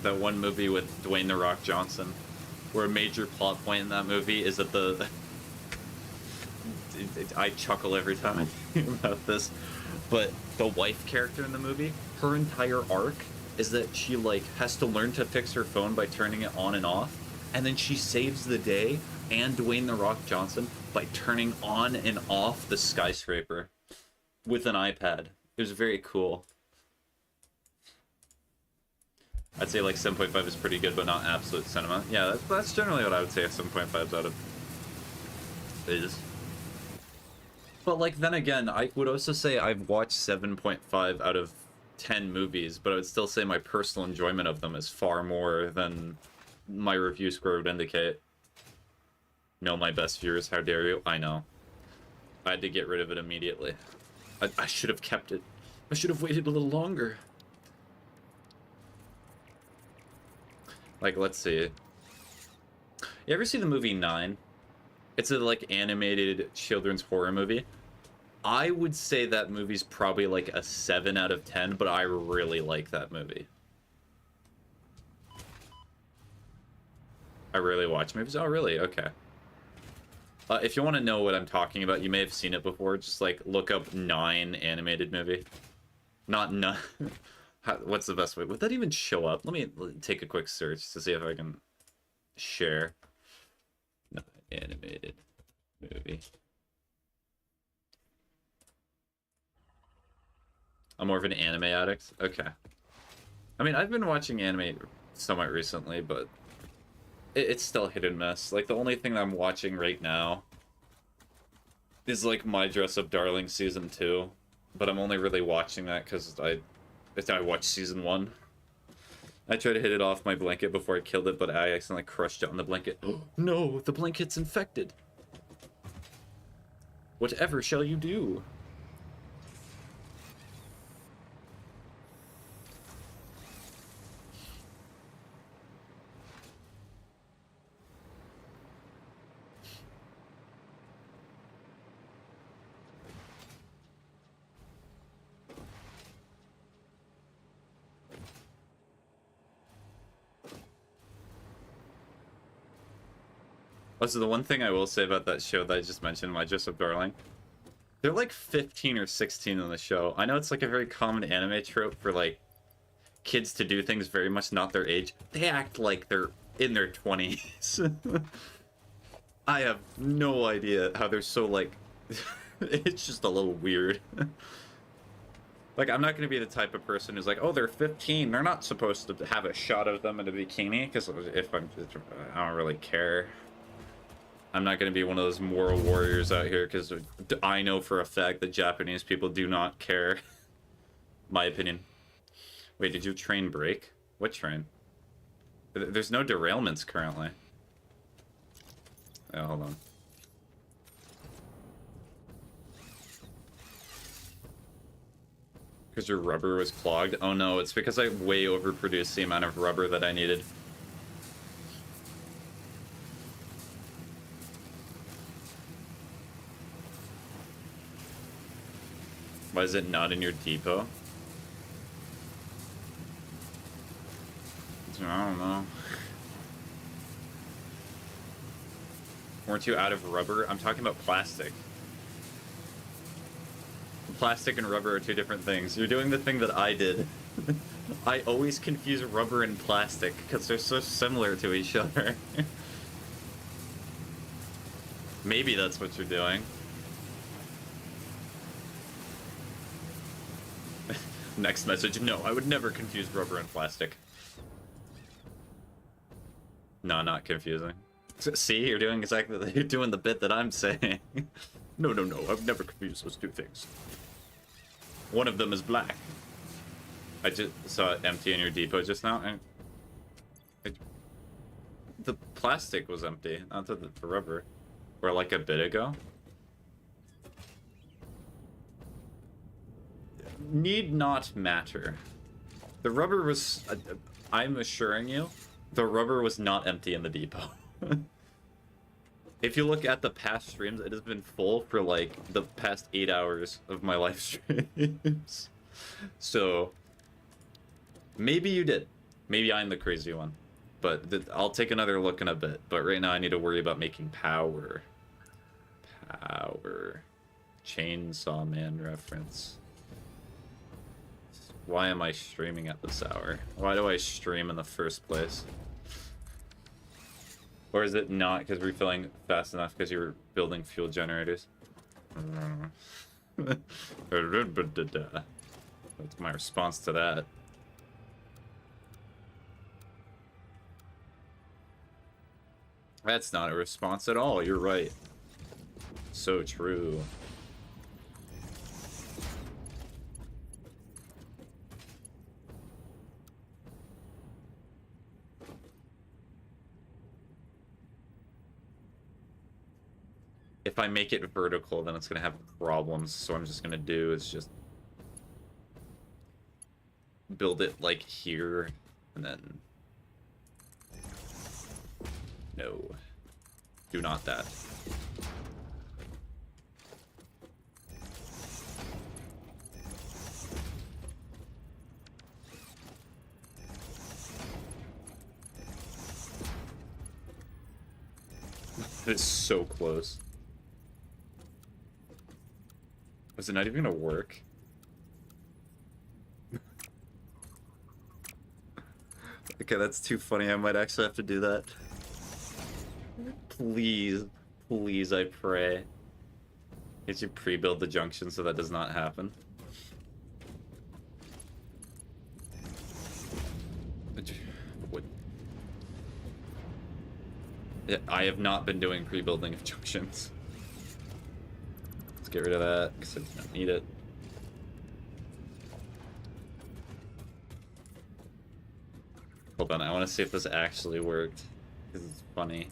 [SPEAKER 1] that one movie with Dwayne "The Rock" Johnson, where a major plot point in that movie is that the... I chuckle every time I think about this, but the wife character in the movie, her entire arc is that she like has to learn to fix her phone by turning it on and off, and then she saves the day and Dwayne "The Rock" Johnson by turning on and off the skyscraper with an iPad. It was very cool. I'd say like 7.5 is pretty good, but not absolute cinema. Yeah, that's generally what I would say a 7.5's out of is. But like then again, I would also say I've watched 7.5 out of 10 movies, but I would still say my personal enjoyment of them is far more than my review score would indicate. No, my best viewers, how dare you? I know. I had to get rid of it immediately. I should have kept it. I should have waited a little longer. Like, let's see. You ever see the movie 9? It's a, like, animated children's horror movie. I would say that movie's probably, like, a 7 out of 10, but I really like that movie. I really watch movies? Oh, really? Okay. If you want to know what I'm talking about, you may have seen it before. Just, like, look up 9 animated movie. Not 9... What's the best way? Would that even show up? Let me take a quick search to see if I can share. No, animated movie. I'm more of an anime addict? Okay. I mean, I've been watching anime somewhat recently, but it's still hit and miss. Like, the only thing that I'm watching right now is, like, My Dress Up Darling Season 2. But I'm only really watching that because I watched Season 1. I tried to hit it off my blanket before I killed it, but I accidentally crushed it on the blanket. Oh, no, the blanket's infected. Whatever shall you do? Also, the one thing I will say about that show that I just mentioned, My Joseph Darling, they're like 15 or 16 on the show. I know it's like a very common anime trope for like kids to do things very much not their age. They act like they're in their 20s. I have no idea how they're so like... It's just a little weird. Like, I'm not going to be the type of person who's like, oh, they're 15. They're not supposed to have a shot of them in a bikini, because I don't really care. I'm not going to be one of those moral warriors out here, because I know for a fact that Japanese people do not care. My opinion. Wait, did your train break? What train? There's no derailments currently. Oh, hold on. Because your rubber was clogged? Oh no, it's because I way overproduced the amount of rubber that I needed. Why is it not in your depot? I don't know. Weren't you out of rubber? I'm talking about plastic. Plastic and rubber are two different things. You're doing the thing that I did. I always confuse rubber and plastic because they're so similar to each other. Maybe that's what you're doing. Next message, no, I would never confuse rubber and plastic. No, not confusing. See, you're doing exactly, you're doing the bit that I'm saying. No, I've never confused those two things. One of them is black. I just saw it empty in your depot just now. The plastic was empty, not the rubber. Or like a bit ago. Need not matter. The rubber was... I'm assuring you, the rubber was not empty in the depot. If you look at the past streams, it has been full for like the past 8 hours of my live streams. So maybe you did. Maybe I'm the crazy one. But I'll take another look in a bit. But right now I need to worry about making power. Power. Chainsaw Man reference. Why am I streaming at this hour? Why do I stream in the first place? Or is it not because refilling fast enough because you're building fuel generators? That's my response to that. That's not a response at all, you're right. So true. If I make it vertical, then it's gonna have problems, so what I'm just gonna do is just build it like here, and then... No. Do not that. It's so close. Was it not even gonna work? Okay, that's too funny. I might actually have to do that. Please, please, I pray. Did you pre-build the junction so that does not happen? What? Yeah, I have not been doing pre-building of junctions. Let's get rid of that, because I don't need it. Hold on, I want to see if this actually worked, because it's funny.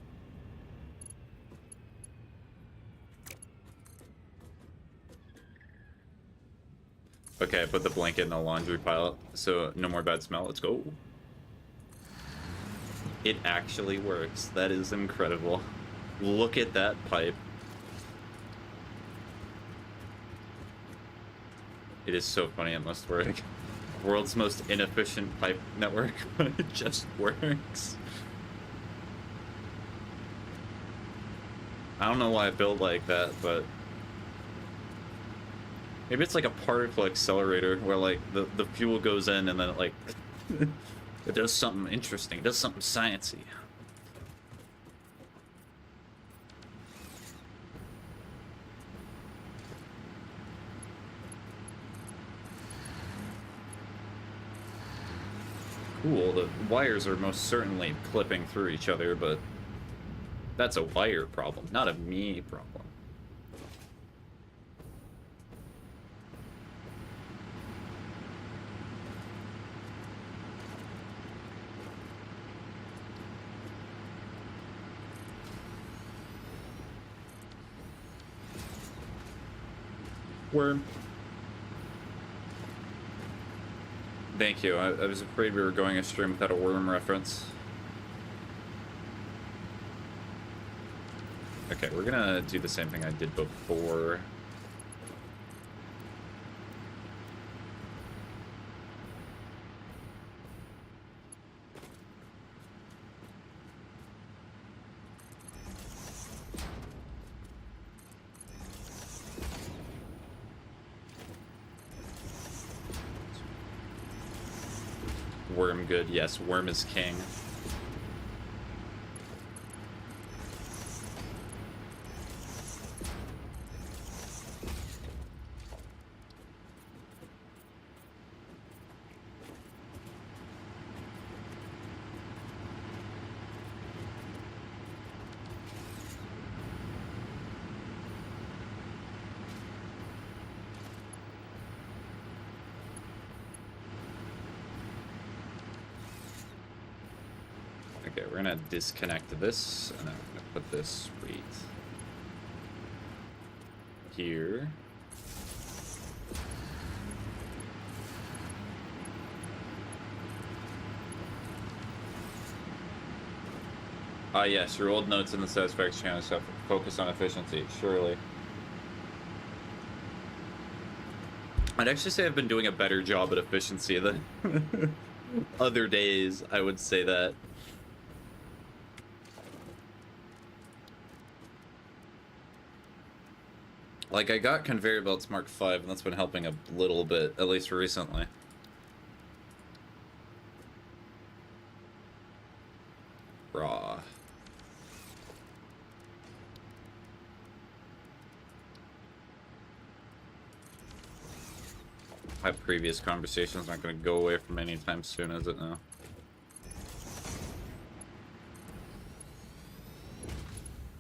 [SPEAKER 1] Okay, I put the blanket in the laundry pile, so no more bad smell. Let's go. It actually works. That is incredible. Look at that pipe. It is so funny, it must work. World's most inefficient pipe network, but it just works. I don't know why I build like that, but maybe it's like a particle accelerator where like the fuel goes in and then it like it does something interesting, it does something sciencey. Cool, the wires are most certainly clipping through each other, but that's a wire problem, not a me problem. Worm. Thank you. I was afraid we were going a stream without a worm reference. Okay, we're gonna do the same thing I did before. Worm good, yes, worm is king. Okay, we're gonna disconnect this, and I'm gonna put this right here. Ah, yes, your old notes in the Satisfactory channel stuff focus on efficiency, surely. I'd actually say I've been doing a better job at efficiency than other days, I would say that. Like, I got conveyor belts Mark V, and that's been helping a little bit, at least recently. Raw. My previous conversation's not going to go away from anytime soon, is it now?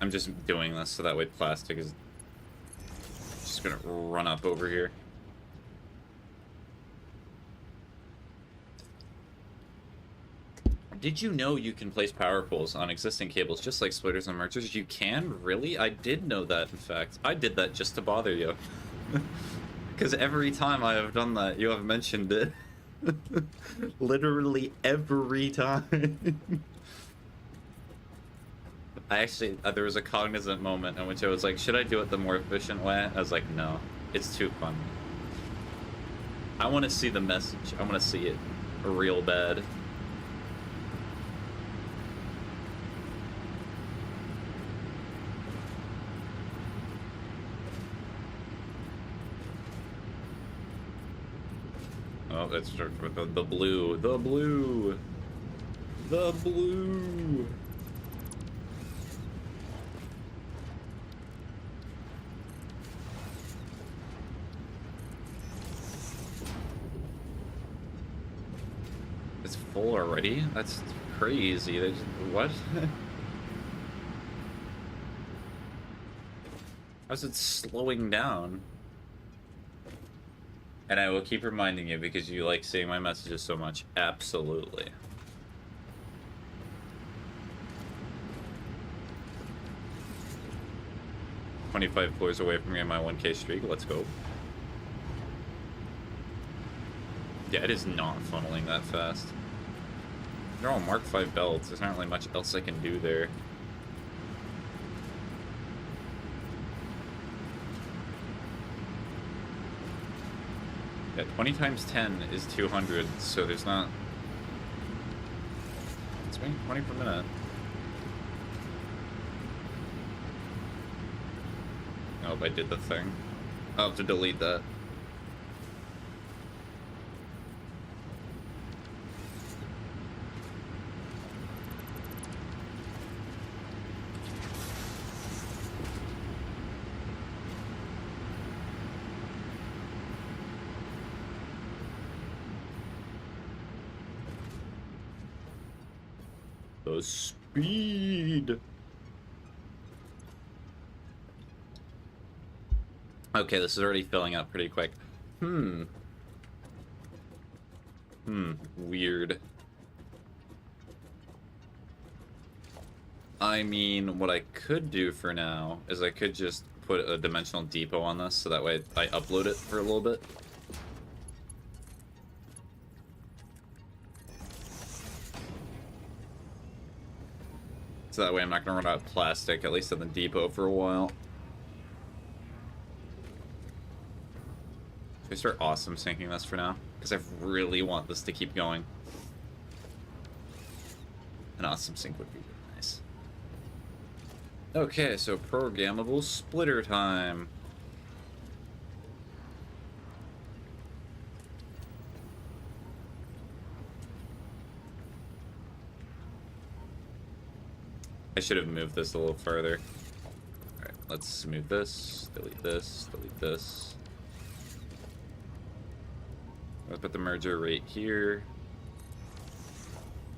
[SPEAKER 1] I'm just doing this so that way plastic is just gonna run up over here. Did you know you can place power poles on existing cables just like splitters and mergers? You can? Really? I did know that, in fact. I did that just to bother you. Because every time I have done that, you have mentioned it. Literally every time. I actually, there was a cognizant moment in which I was like, should I do it the more efficient way? I was like, no, it's too fun. I want to see the message. I want to see it real bad. Oh, that's the blue. The blue. The blue. It's full already? That's crazy. There's, what? How's it slowing down? And I will keep reminding you because you like seeing my messages so much. Absolutely. "25 floors away from me on my 1K streak. Let's go." Yeah, it is not funneling that fast. They're all Mark V belts. There's not really much else I can do there. Yeah, 20 times 10 is 200, so there's not... It's making 20 per minute. Oh, I did the thing. I'll have to delete that. The speed. Okay, this is already filling up pretty quick. Weird. I mean, what I could do for now is I could just put a dimensional depot on this, so that way I upload it for a little bit. So that way I'm not going to run out of plastic, at least in the depot, for a while. Should I start awesome syncing this for now? Because I really want this to keep going. An awesome sync would be really nice. Okay, so programmable splitter time. I should have moved this a little further. Alright, let's move this, delete this, delete this. Let's put the merger right here.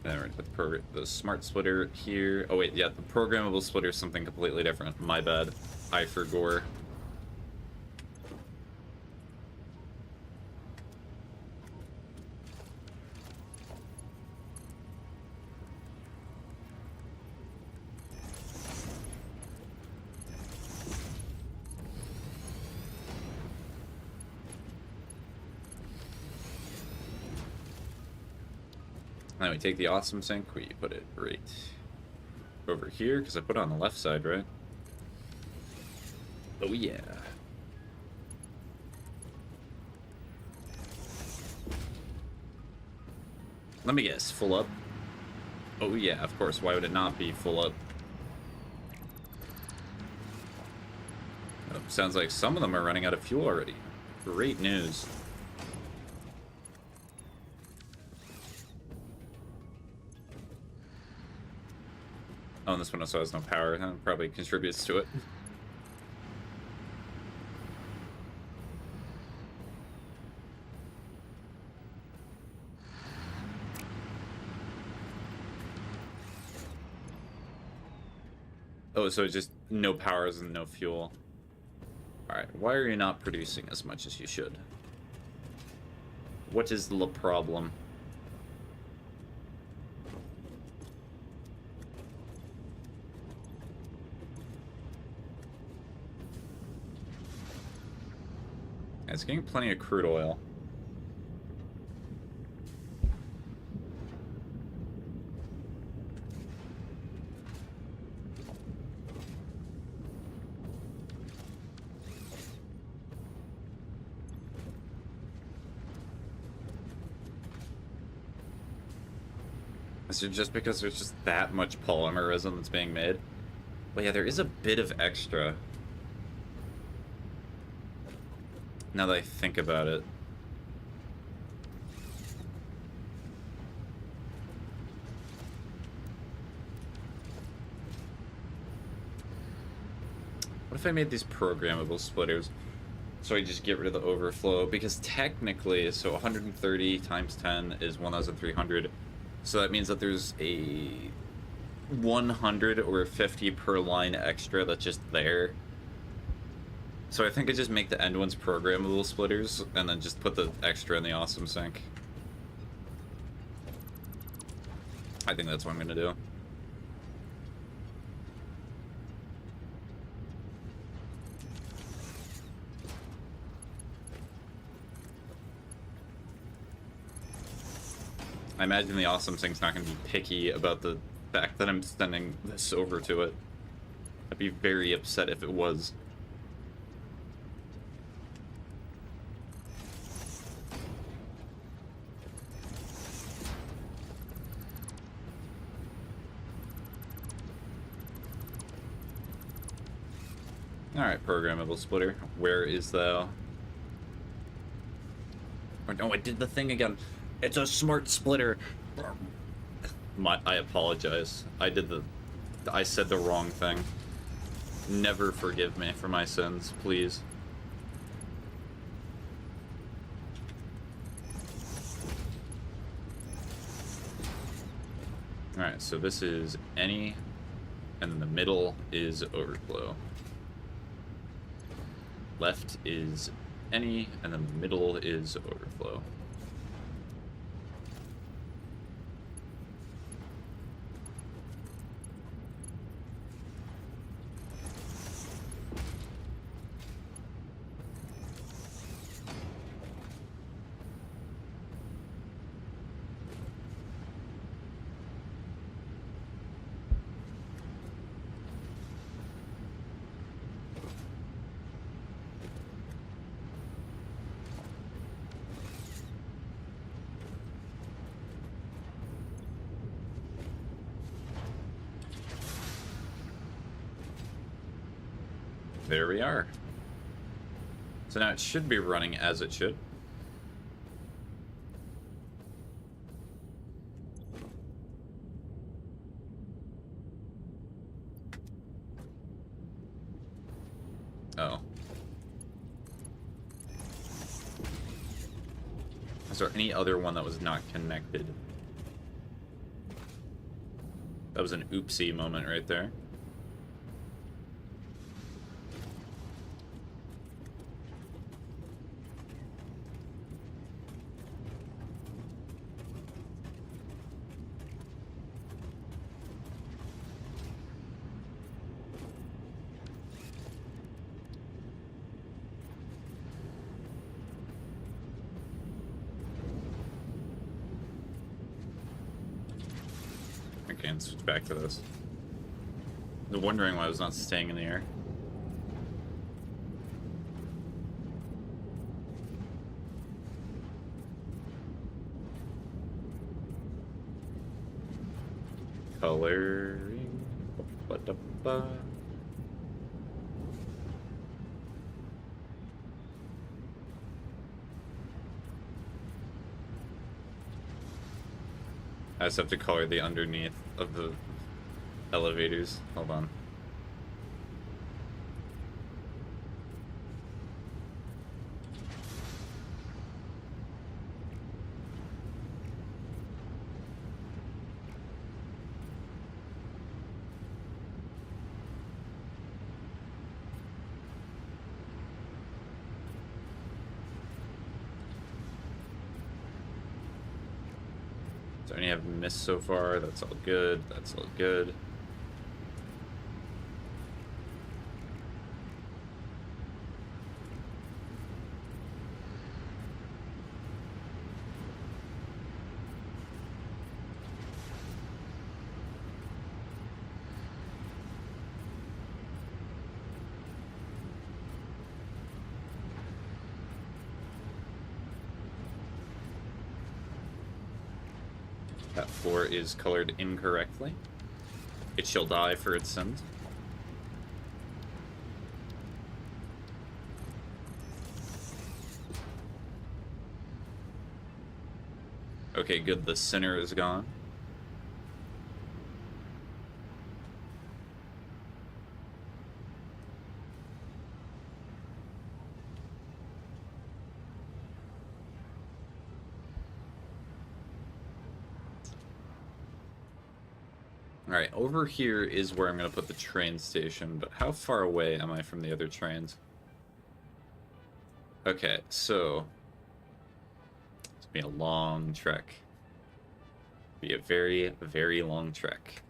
[SPEAKER 1] And we're gonna put the smart splitter here. Oh wait, yeah, the programmable splitter is something completely different. My bad. I forgot. Then we take the awesome sync, we put it right over here, because I put it on the left side, right? Oh yeah. Let me guess, full up? Oh yeah, of course, why would it not be full up? Oh, sounds like some of them are running out of fuel already. Great news. Oh, and this one also has no power. That probably contributes to it. Oh, so just no powers and no fuel. Alright, why are you not producing as much as you should? What is the problem? It's getting plenty of crude oil. Is it just because there's just that much polymerism that's being made? Well, yeah, there is a bit of extra. Now that I think about it. What if I made these programmable splitters? So I just get rid of the overflow, because technically, so 130 times 10 is 1,300. So that means that there's a 100 or 50 per line extra that's just there. So I think I just make the end ones programmable splitters, and then just put the extra in the awesome sync. I think that's what I'm gonna do. I imagine the awesome sync's not gonna be picky about the fact that I'm sending this over to it. I'd be very upset if it was. Alright, programmable splitter. Where is thou? Or no, I did the thing again. It's a smart splitter. I apologize. I said the wrong thing. Never forgive me for my sins, please. Alright, so this is any, and then the middle is overflow. Left is any, and then the middle is overflow. There we are. So now it should be running as it should. Oh. Is there any other one that was not connected? That was an oopsie moment right there. Okay, and switch back to this. I was wondering why I was not staying in the air. Coloring. Ba-da-ba. I just have to color the underneath of the elevators. Hold on. So any have missed so far? That's all good. That's all good. That floor is colored incorrectly. It shall die for its sins. Okay, good. The center is gone. Alright, over here is where I'm going to put the train station, but how far away am I from the other trains? Okay, so it's be a long trek. Be a very, very long trek.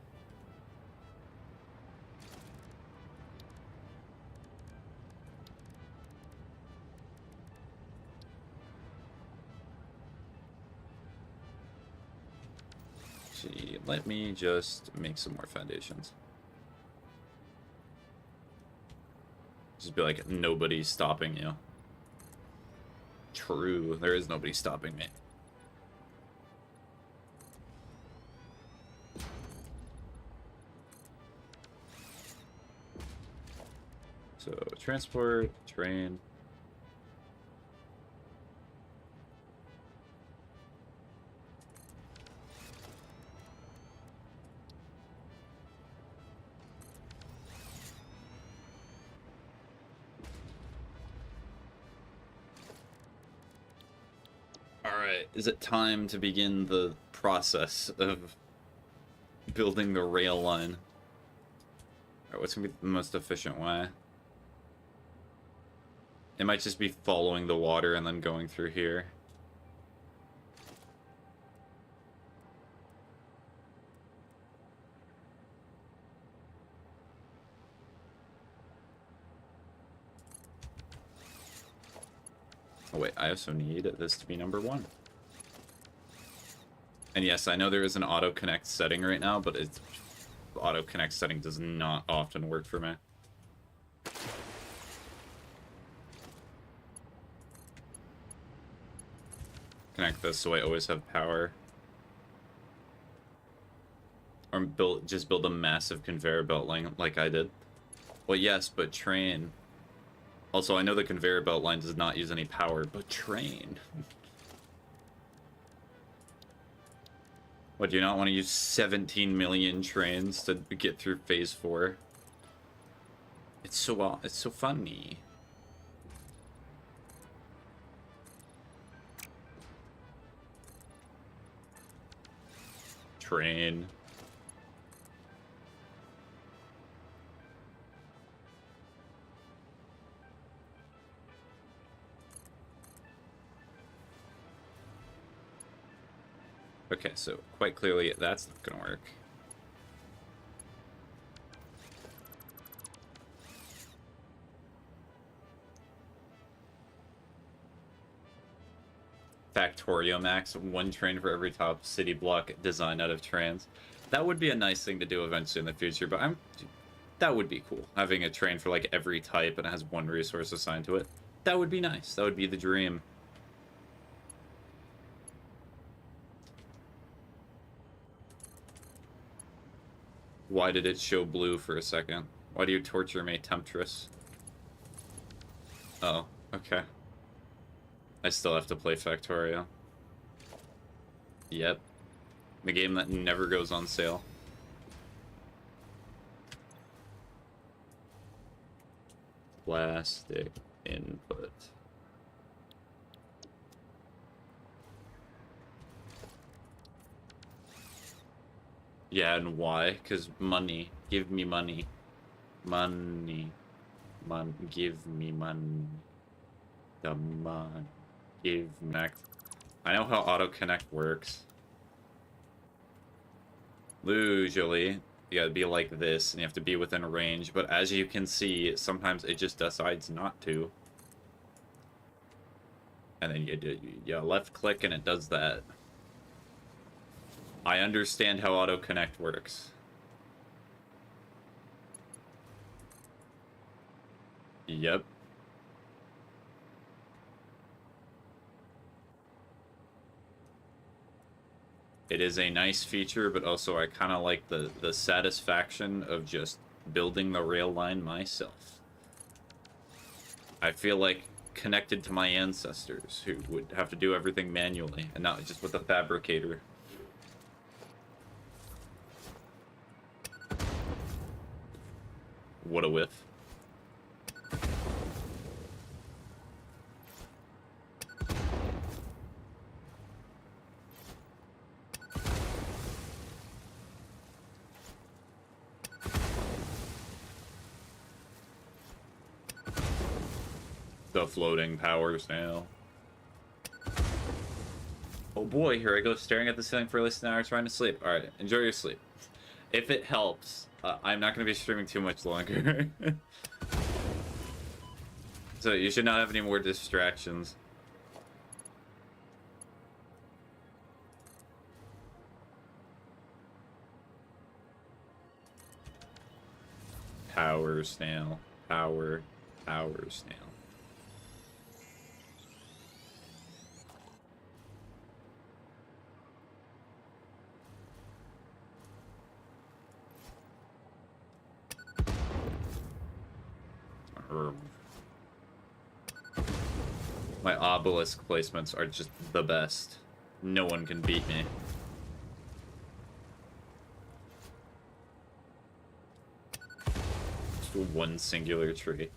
[SPEAKER 1] Gee, let me just make some more foundations. Just be like, nobody's stopping you. True, there is nobody stopping me. So, transport, train. Alright, is it time to begin the process of building the rail line? Alright, what's gonna be the most efficient way? It might just be following the water and then going through here. Oh wait, I also need this to be number 1. And yes, I know there is an auto connect setting right now, but it's auto connect setting does not often work for me. Connect this so I always have power. Or just build a massive conveyor belt line like I did. Well, yes, but train. Also, I know the conveyor belt line does not use any power, but train. What, do you not want to use 17 million trains to get through phase 4? It's so funny. Train. Okay, so quite clearly that's not gonna work. Factorio Max, 1 train for every top city block designed out of trains. That would be a nice thing to do eventually in the future, but that would be cool. Having a train for like every type and it has 1 resource assigned to it. That would be nice. That would be the dream. Why did it show blue for a second? Why do you torture me, Temptress? Oh, okay. I still have to play Factorio. Yep. The game that never goes on sale. Plastic input. Yeah, and why? Because money. Give me money. Money. Give me money. The money. Give me... I know how auto connect works. Usually, you gotta be like this, and you have to be within range, but as you can see, sometimes it just decides not to. And then you left click and it does that. I understand how auto connect works. Yep. It is a nice feature, but also I kind of like the satisfaction of just building the rail line myself. I feel like connected to my ancestors who would have to do everything manually and not just with a fabricator. What a whiff. The floating powers now. Oh boy, here I go staring at the ceiling for at least an hour trying to sleep. Alright, enjoy your sleep. If it helps, I'm not going to be streaming too much longer. So you should not have any more distractions. Power snail. Power snail. My obelisk placements are just the best. No one can beat me. Just one singular tree.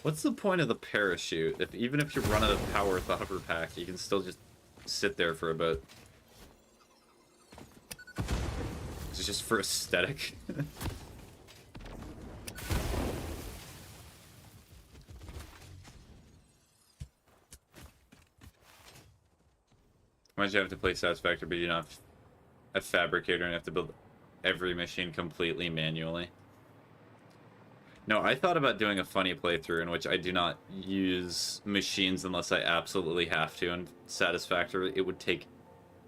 [SPEAKER 1] What's the point of the parachute? Even if you run out of power with the hover pack, you can still just sit there for a bit. It's just for aesthetic. Imagine you have to play Satisfactory, but you don't have a fabricator and you have to build every machine completely manually. No, I thought about doing a funny playthrough in which I do not use machines unless I absolutely have to in Satisfactory. It would take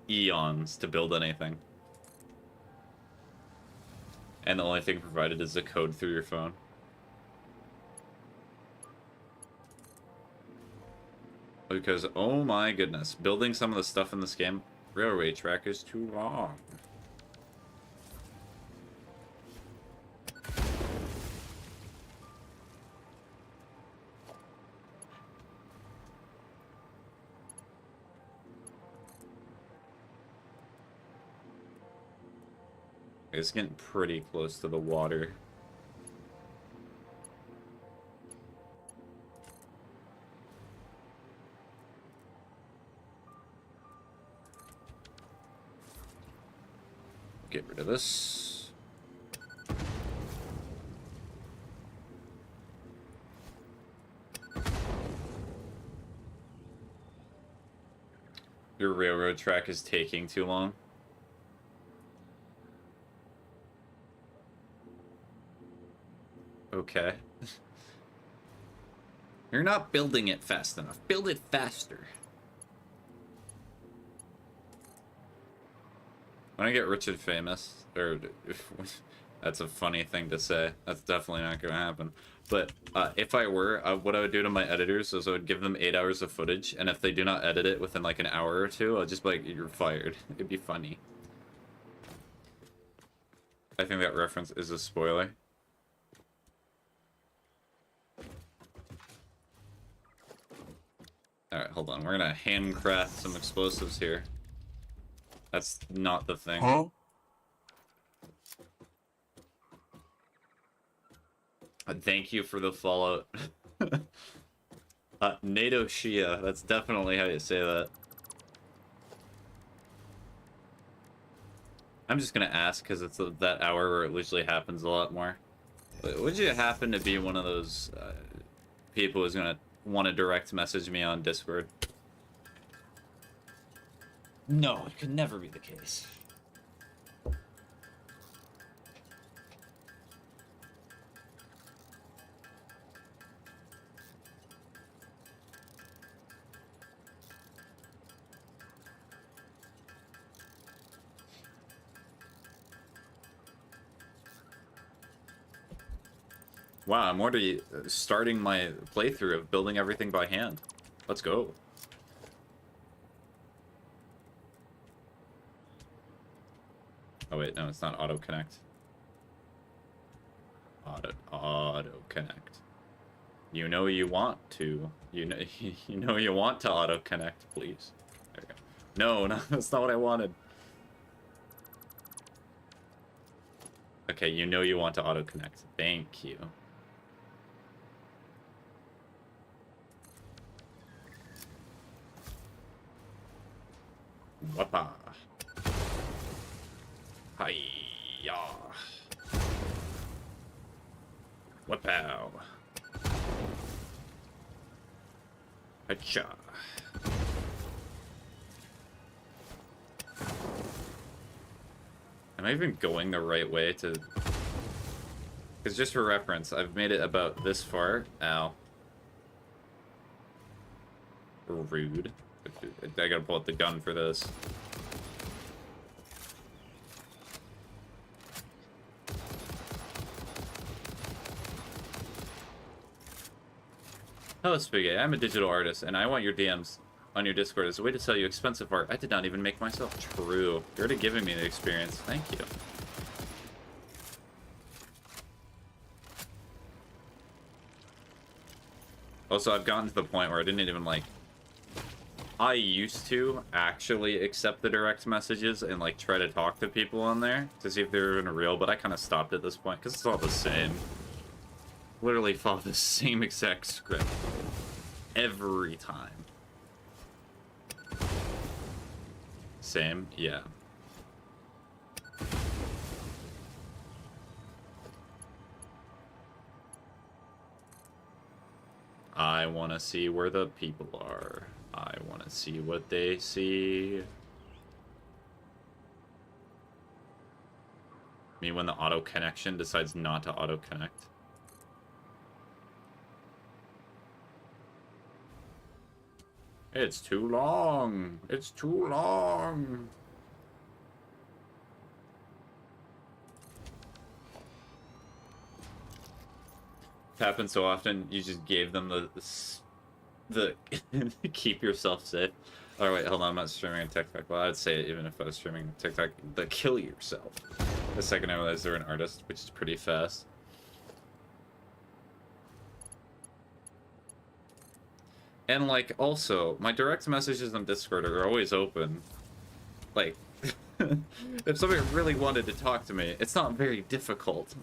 [SPEAKER 1] eons to build anything. And the only thing provided is the code through your phone. Because, oh my goodness, building some of the stuff in this game, railway track is too long. It's getting pretty close to the water. Get rid of this. Your railroad track is taking too long. Okay. You're not building it fast enough. Build it faster. When I get rich and famous, or that's a funny thing to say. That's definitely not going to happen. But if I were, what I would do to my editors is I would give them 8 hours of footage, and if they do not edit it within like an hour or two, I'll just be like, you're fired. It'd be funny. I think that reference is a spoiler. Alright, hold on. We're gonna handcraft some explosives here. That's not the thing.
[SPEAKER 2] Huh?
[SPEAKER 1] Thank you for the follow. NATO Shia. That's definitely how you say that. I'm just gonna ask because it's that hour where it usually happens a lot more. Would you happen to be one of those people who's gonna want to direct message me on Discord? No, it could never be the case. Wow, I'm already starting my playthrough of building everything by hand. Let's go. Oh wait, no, it's not auto connect. Auto connect. You know you want to. You know you want to auto connect, please. There we go. No, that's not what I wanted. Okay, you know you want to auto connect. Thank you. Wappa. Hi-ya. Wapow. Hacha. Am I even going the right way to... Because just for reference, I've made it about this far. Ow. Rude. I gotta pull out the gun for this. Hello, Spaghetti. I'm a digital artist, and I want your DMs on your Discord as a way to sell you expensive art I did not even make myself. True. You're already giving me the experience. Thank you. Also, I've gotten to the point where I didn't even, like... I used to actually accept the direct messages and, like, try to talk to people on there to see if they were even real, but I kind of stopped at this point, because it's all the same. Literally follow the same exact script. Every time. Same? Yeah. I want to see where the people are. I want to see what they see. I mean, when the auto connection decides not to auto connect. It's too long. It's too long. It happens so often, you just gave them the keep yourself safe. Oh wait, hold on, I'm not streaming on TikTok. Well, I'd say it even if I was streaming on TikTok, the kill yourself. The second I realized they were an artist, which is pretty fast. And, like, also, my direct messages on Discord are always open. Like, if somebody really wanted to talk to me, it's not very difficult.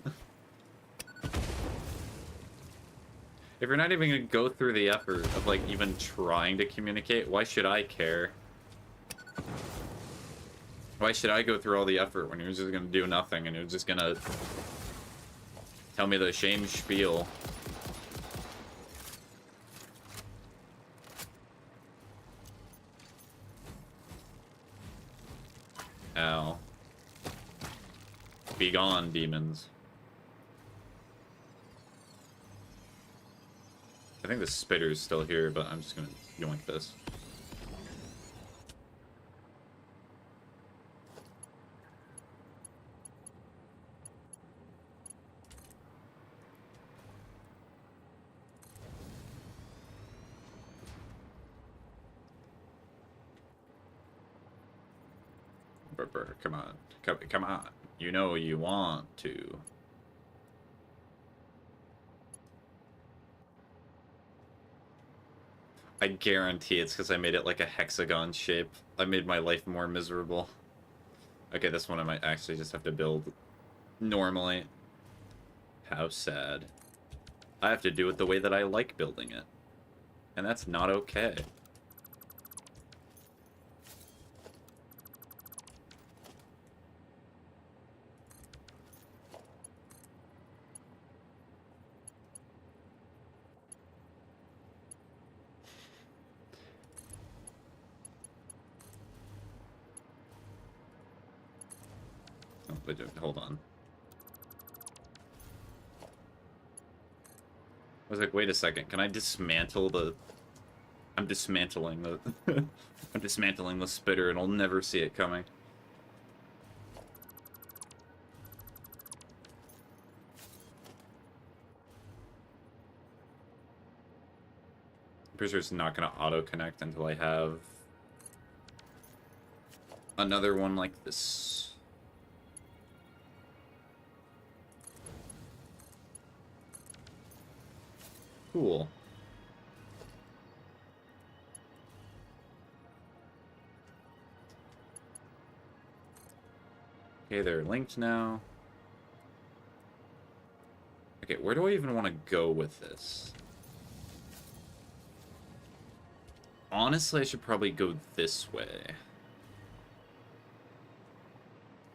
[SPEAKER 1] If you're not even gonna go through the effort of, like, even trying to communicate, why should I care? Why should I go through all the effort when you're just gonna do nothing and you're just gonna tell me the shame spiel? Ow. Be gone, demons. I think the spitter's still here, but I'm just gonna yoink this. Come on. Come on. You know you want to. I guarantee it's because I made it like a hexagon shape. I made my life more miserable. Okay, this one I might actually just have to build normally. How sad. I have to do it the way that I like building it. And that's not okay. But hold on. I was like, wait a second, can I dismantle the... I'm dismantling the... I'm dismantling the spitter and I'll never see it coming. I'm pretty sure it's not going to auto-connect until I have another one like this. Cool. Okay, they're linked now. Okay, where do I even want to go with this? Honestly, I should probably go this way.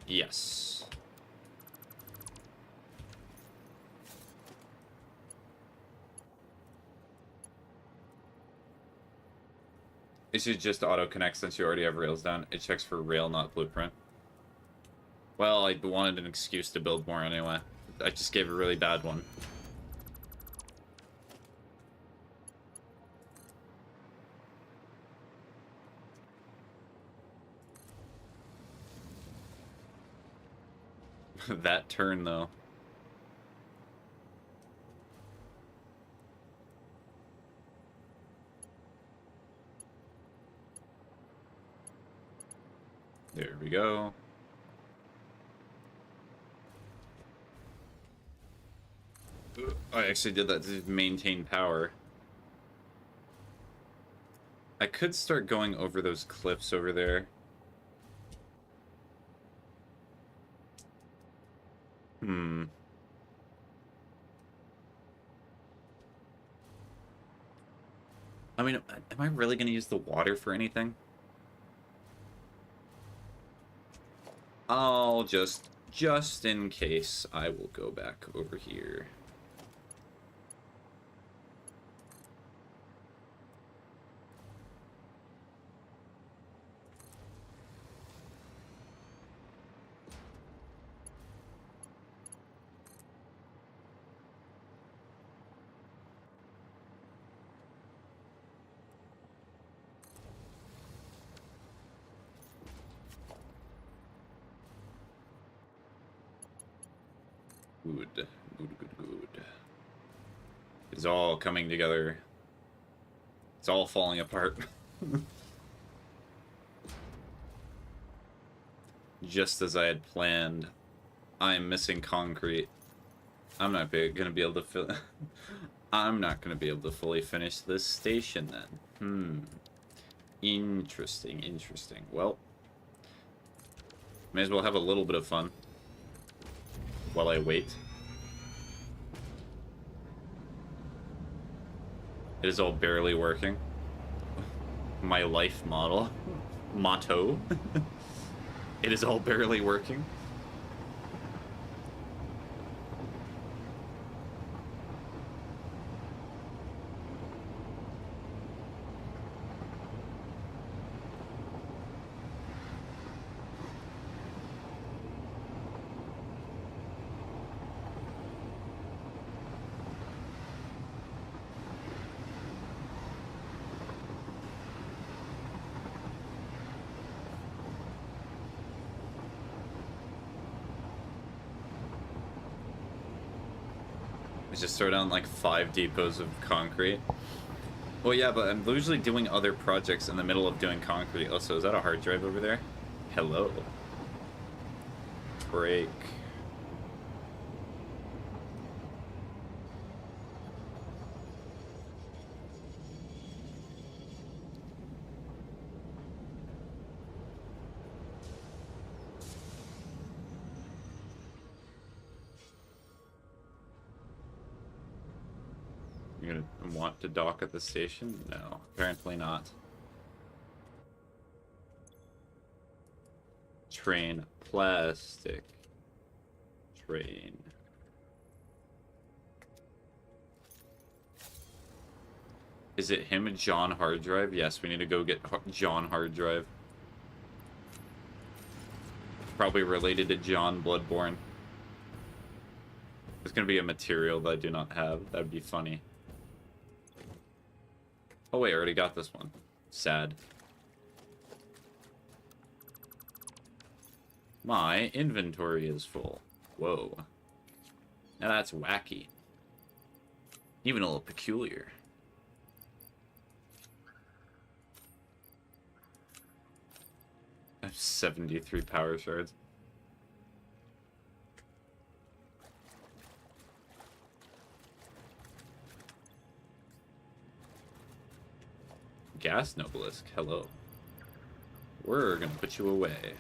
[SPEAKER 1] Yes. It should just auto-connect since you already have rails down. It checks for rail, not blueprint. Well, I wanted an excuse to build more anyway. I just gave a really bad one. That turn, though. There we go. I actually did that to maintain power. I could start going over those cliffs over there. Hmm. I mean, am I really going to use the water for anything? I'll just in case, I will go back over here. Good. It's all coming together. It's all falling apart. Just as I had planned. I am missing concrete. I'm not gonna be able to I'm not gonna be able to fully finish this station then. Interesting. Well, may as well have a little bit of fun while I wait. It is all barely working. My life motto. It is all barely working. Just throw down like 5 depots of concrete. Well, yeah, but I'm usually doing other projects in the middle of doing concrete. Also, is that a hard drive over there? Hello. Break. You're gonna want to dock at the station? No, apparently not. Train. Plastic. Train. Is it him, John Hard Drive? Yes, we need to go get John Hard Drive. Probably related to John Bloodborne. There's gonna be a material that I do not have. That'd be funny. Oh wait, I already got this one. Sad. My inventory is full. Whoa. Now that's wacky. Even a little peculiar. I have 73 power shards. Gas Nobelisk, hello. We're gonna put you away.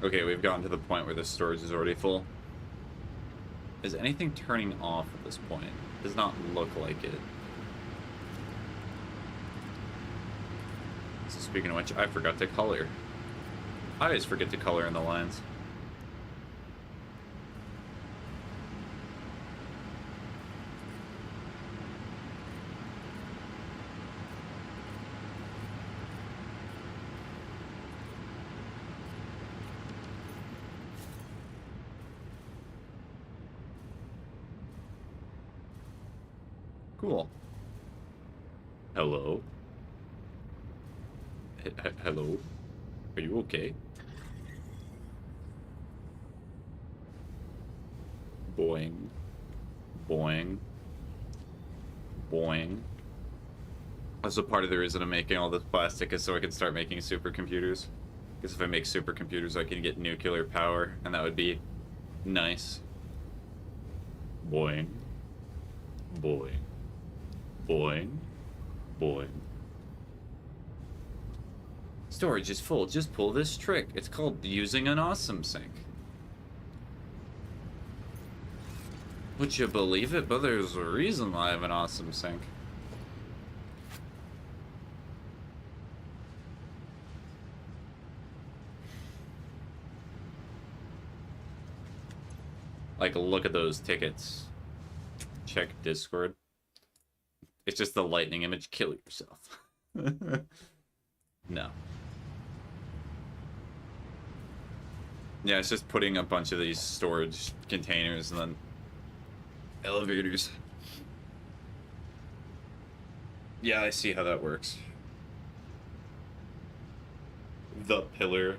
[SPEAKER 1] Okay, we've gotten to the point where the storage is already full. Is anything turning off at this point? Does not look like it. So speaking of which, I forgot to color. I always forget to color in the lines. Cool. Hello? Hello? Are you okay? Boing. Boing. Boing. Also, part of the reason I'm making all this plastic is so I can start making supercomputers. Because if I make supercomputers, I can get nuclear power, and that would be nice. Boing. Boing. Boing. Boing. Storage is full. Just pull this trick. It's called using an awesome sink. Would you believe it? But there's a reason why I have an awesome sink. Like, look at those tickets. Check Discord. It's just the lightning image. Kill yourself. No. Yeah, it's just putting a bunch of these storage containers and then elevators. Yeah, I see how that works. The pillar.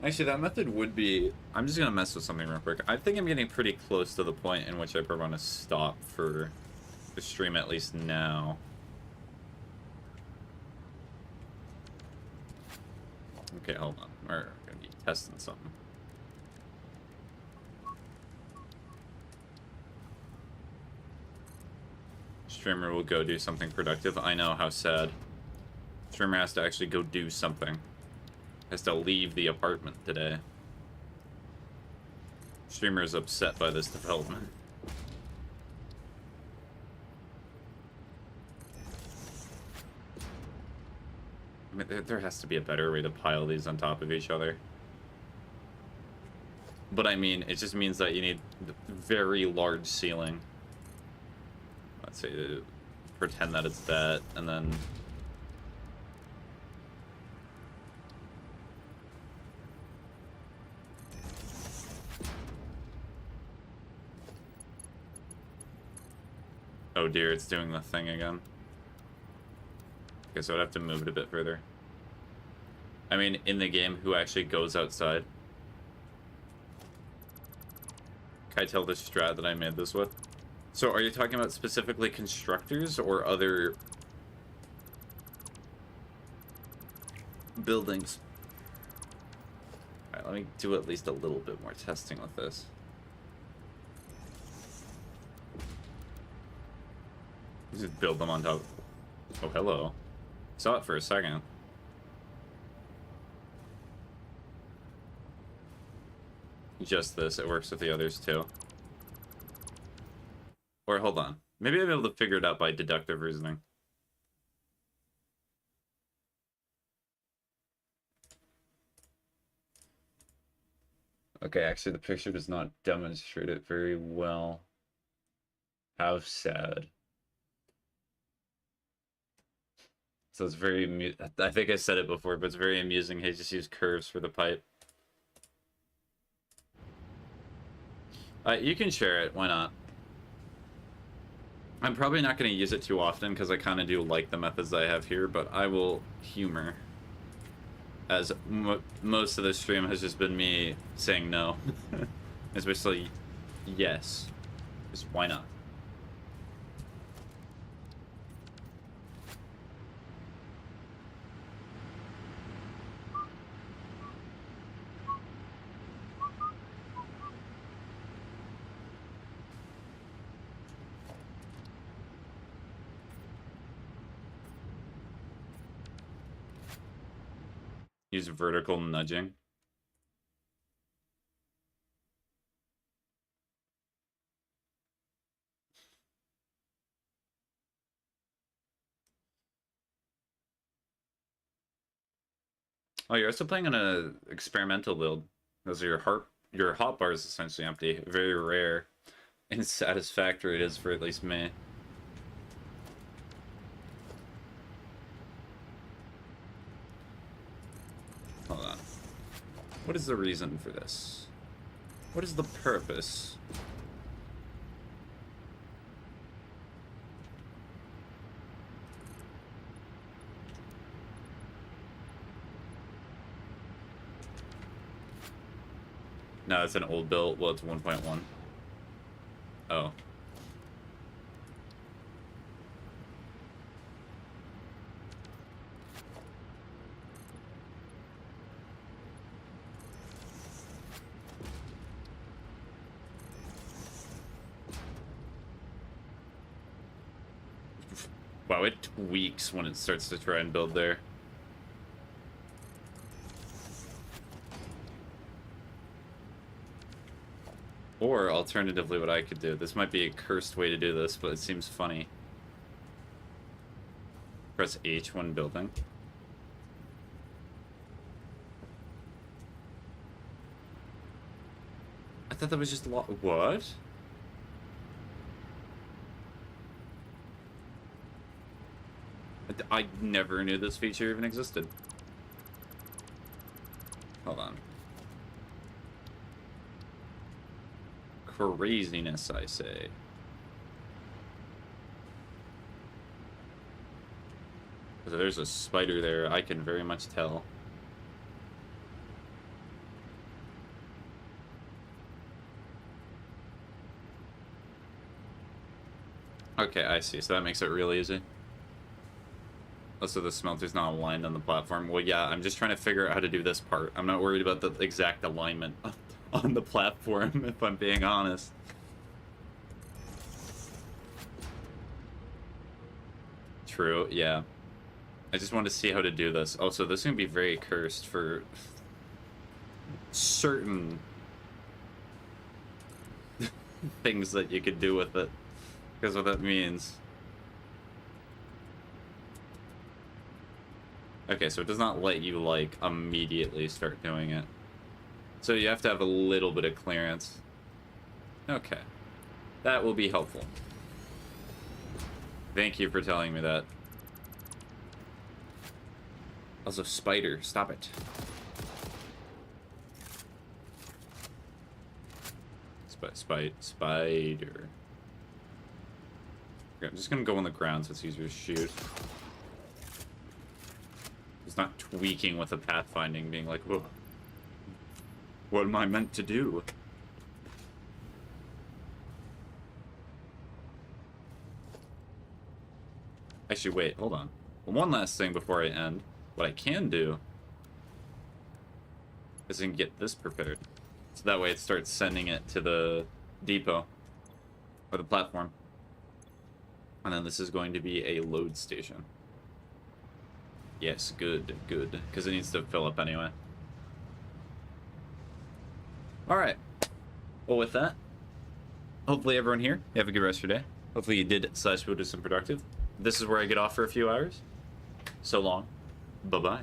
[SPEAKER 1] Actually, that method would be... I'm just going to mess with something real quick. I think I'm getting pretty close to the point in which I probably want to stop for the stream, at least now. Okay, hold on. We're going to be testing something. Streamer will go do something productive. I know, how sad. Streamer has to actually go do something. Has to leave the apartment today. Streamer is upset by this development. I mean, there has to be a better way to pile these on top of each other. But I mean, it just means that you need very large ceiling. Let's say, pretend that it's that, and then... Oh dear, it's doing the thing again. Okay, so I'd have to move it a bit further. I mean, in the game, who actually goes outside? Can I tell the strat that I made this with? So are you talking about specifically constructors or other buildings? Alright, let me do at least a little bit more testing with this. Just build them on top. Oh, hello. Saw it for a second. Just this. It works with the others too. Or hold on. Maybe I'll be able to figure it out by deductive reasoning. Okay, actually the picture does not demonstrate it very well. How sad. So it's very, I think I said it before, but it's very amusing. He just used curves for the pipe. You can share it, why not? I'm probably not going to use it too often because I kind of do like the methods I have here, but I will humor. As most of the stream has just been me saying no. Especially yes. Just why not? Use vertical nudging. Oh, you're also playing on a experimental build. Those are your hotbar is essentially empty. Very rare. And Satisfactory it is for at least me. Hold on. What is the reason for this? What is the purpose? No, it's an old build. Well, it's 1.1. Oh. Wow, it tweaks when it starts to try and build there. Or, alternatively, what I could do. This might be a cursed way to do this, but it seems funny. Press H when building. I thought that was just a lot. What? I never knew this feature even existed. Hold on. Craziness, I say. So there's a spider there, I can very much tell. Okay, I see. So that makes it real easy. Also, the smelter's not aligned on the platform. Well, yeah, I'm just trying to figure out how to do this part. I'm not worried about the exact alignment on the platform, if I'm being honest. True, yeah. I just wanted to see how to do this. Also, this is going to be very cursed for certain things that you could do with it. Because what that means... Okay, so it does not let you, like, immediately start doing it. So you have to have a little bit of clearance. Okay. That will be helpful. Thank you for telling me that. Also, spider, stop it. Spider. Okay, I'm just gonna go on the ground so it's easier to shoot. It's not tweaking with the pathfinding, being like, whoa. What am I meant to do? Actually, wait, hold on. One last thing before I end. What I can do is I can get this prepared. So that way it starts sending it to the depot. Or the platform. And then this is going to be a load station. Yes, good, good. Because it needs to fill up anyway. Alright. Well, with that, hopefully everyone here, you have a good rest of your day. Hopefully you did /do some productive. This is where I get off for a few hours. So long. Bye-bye.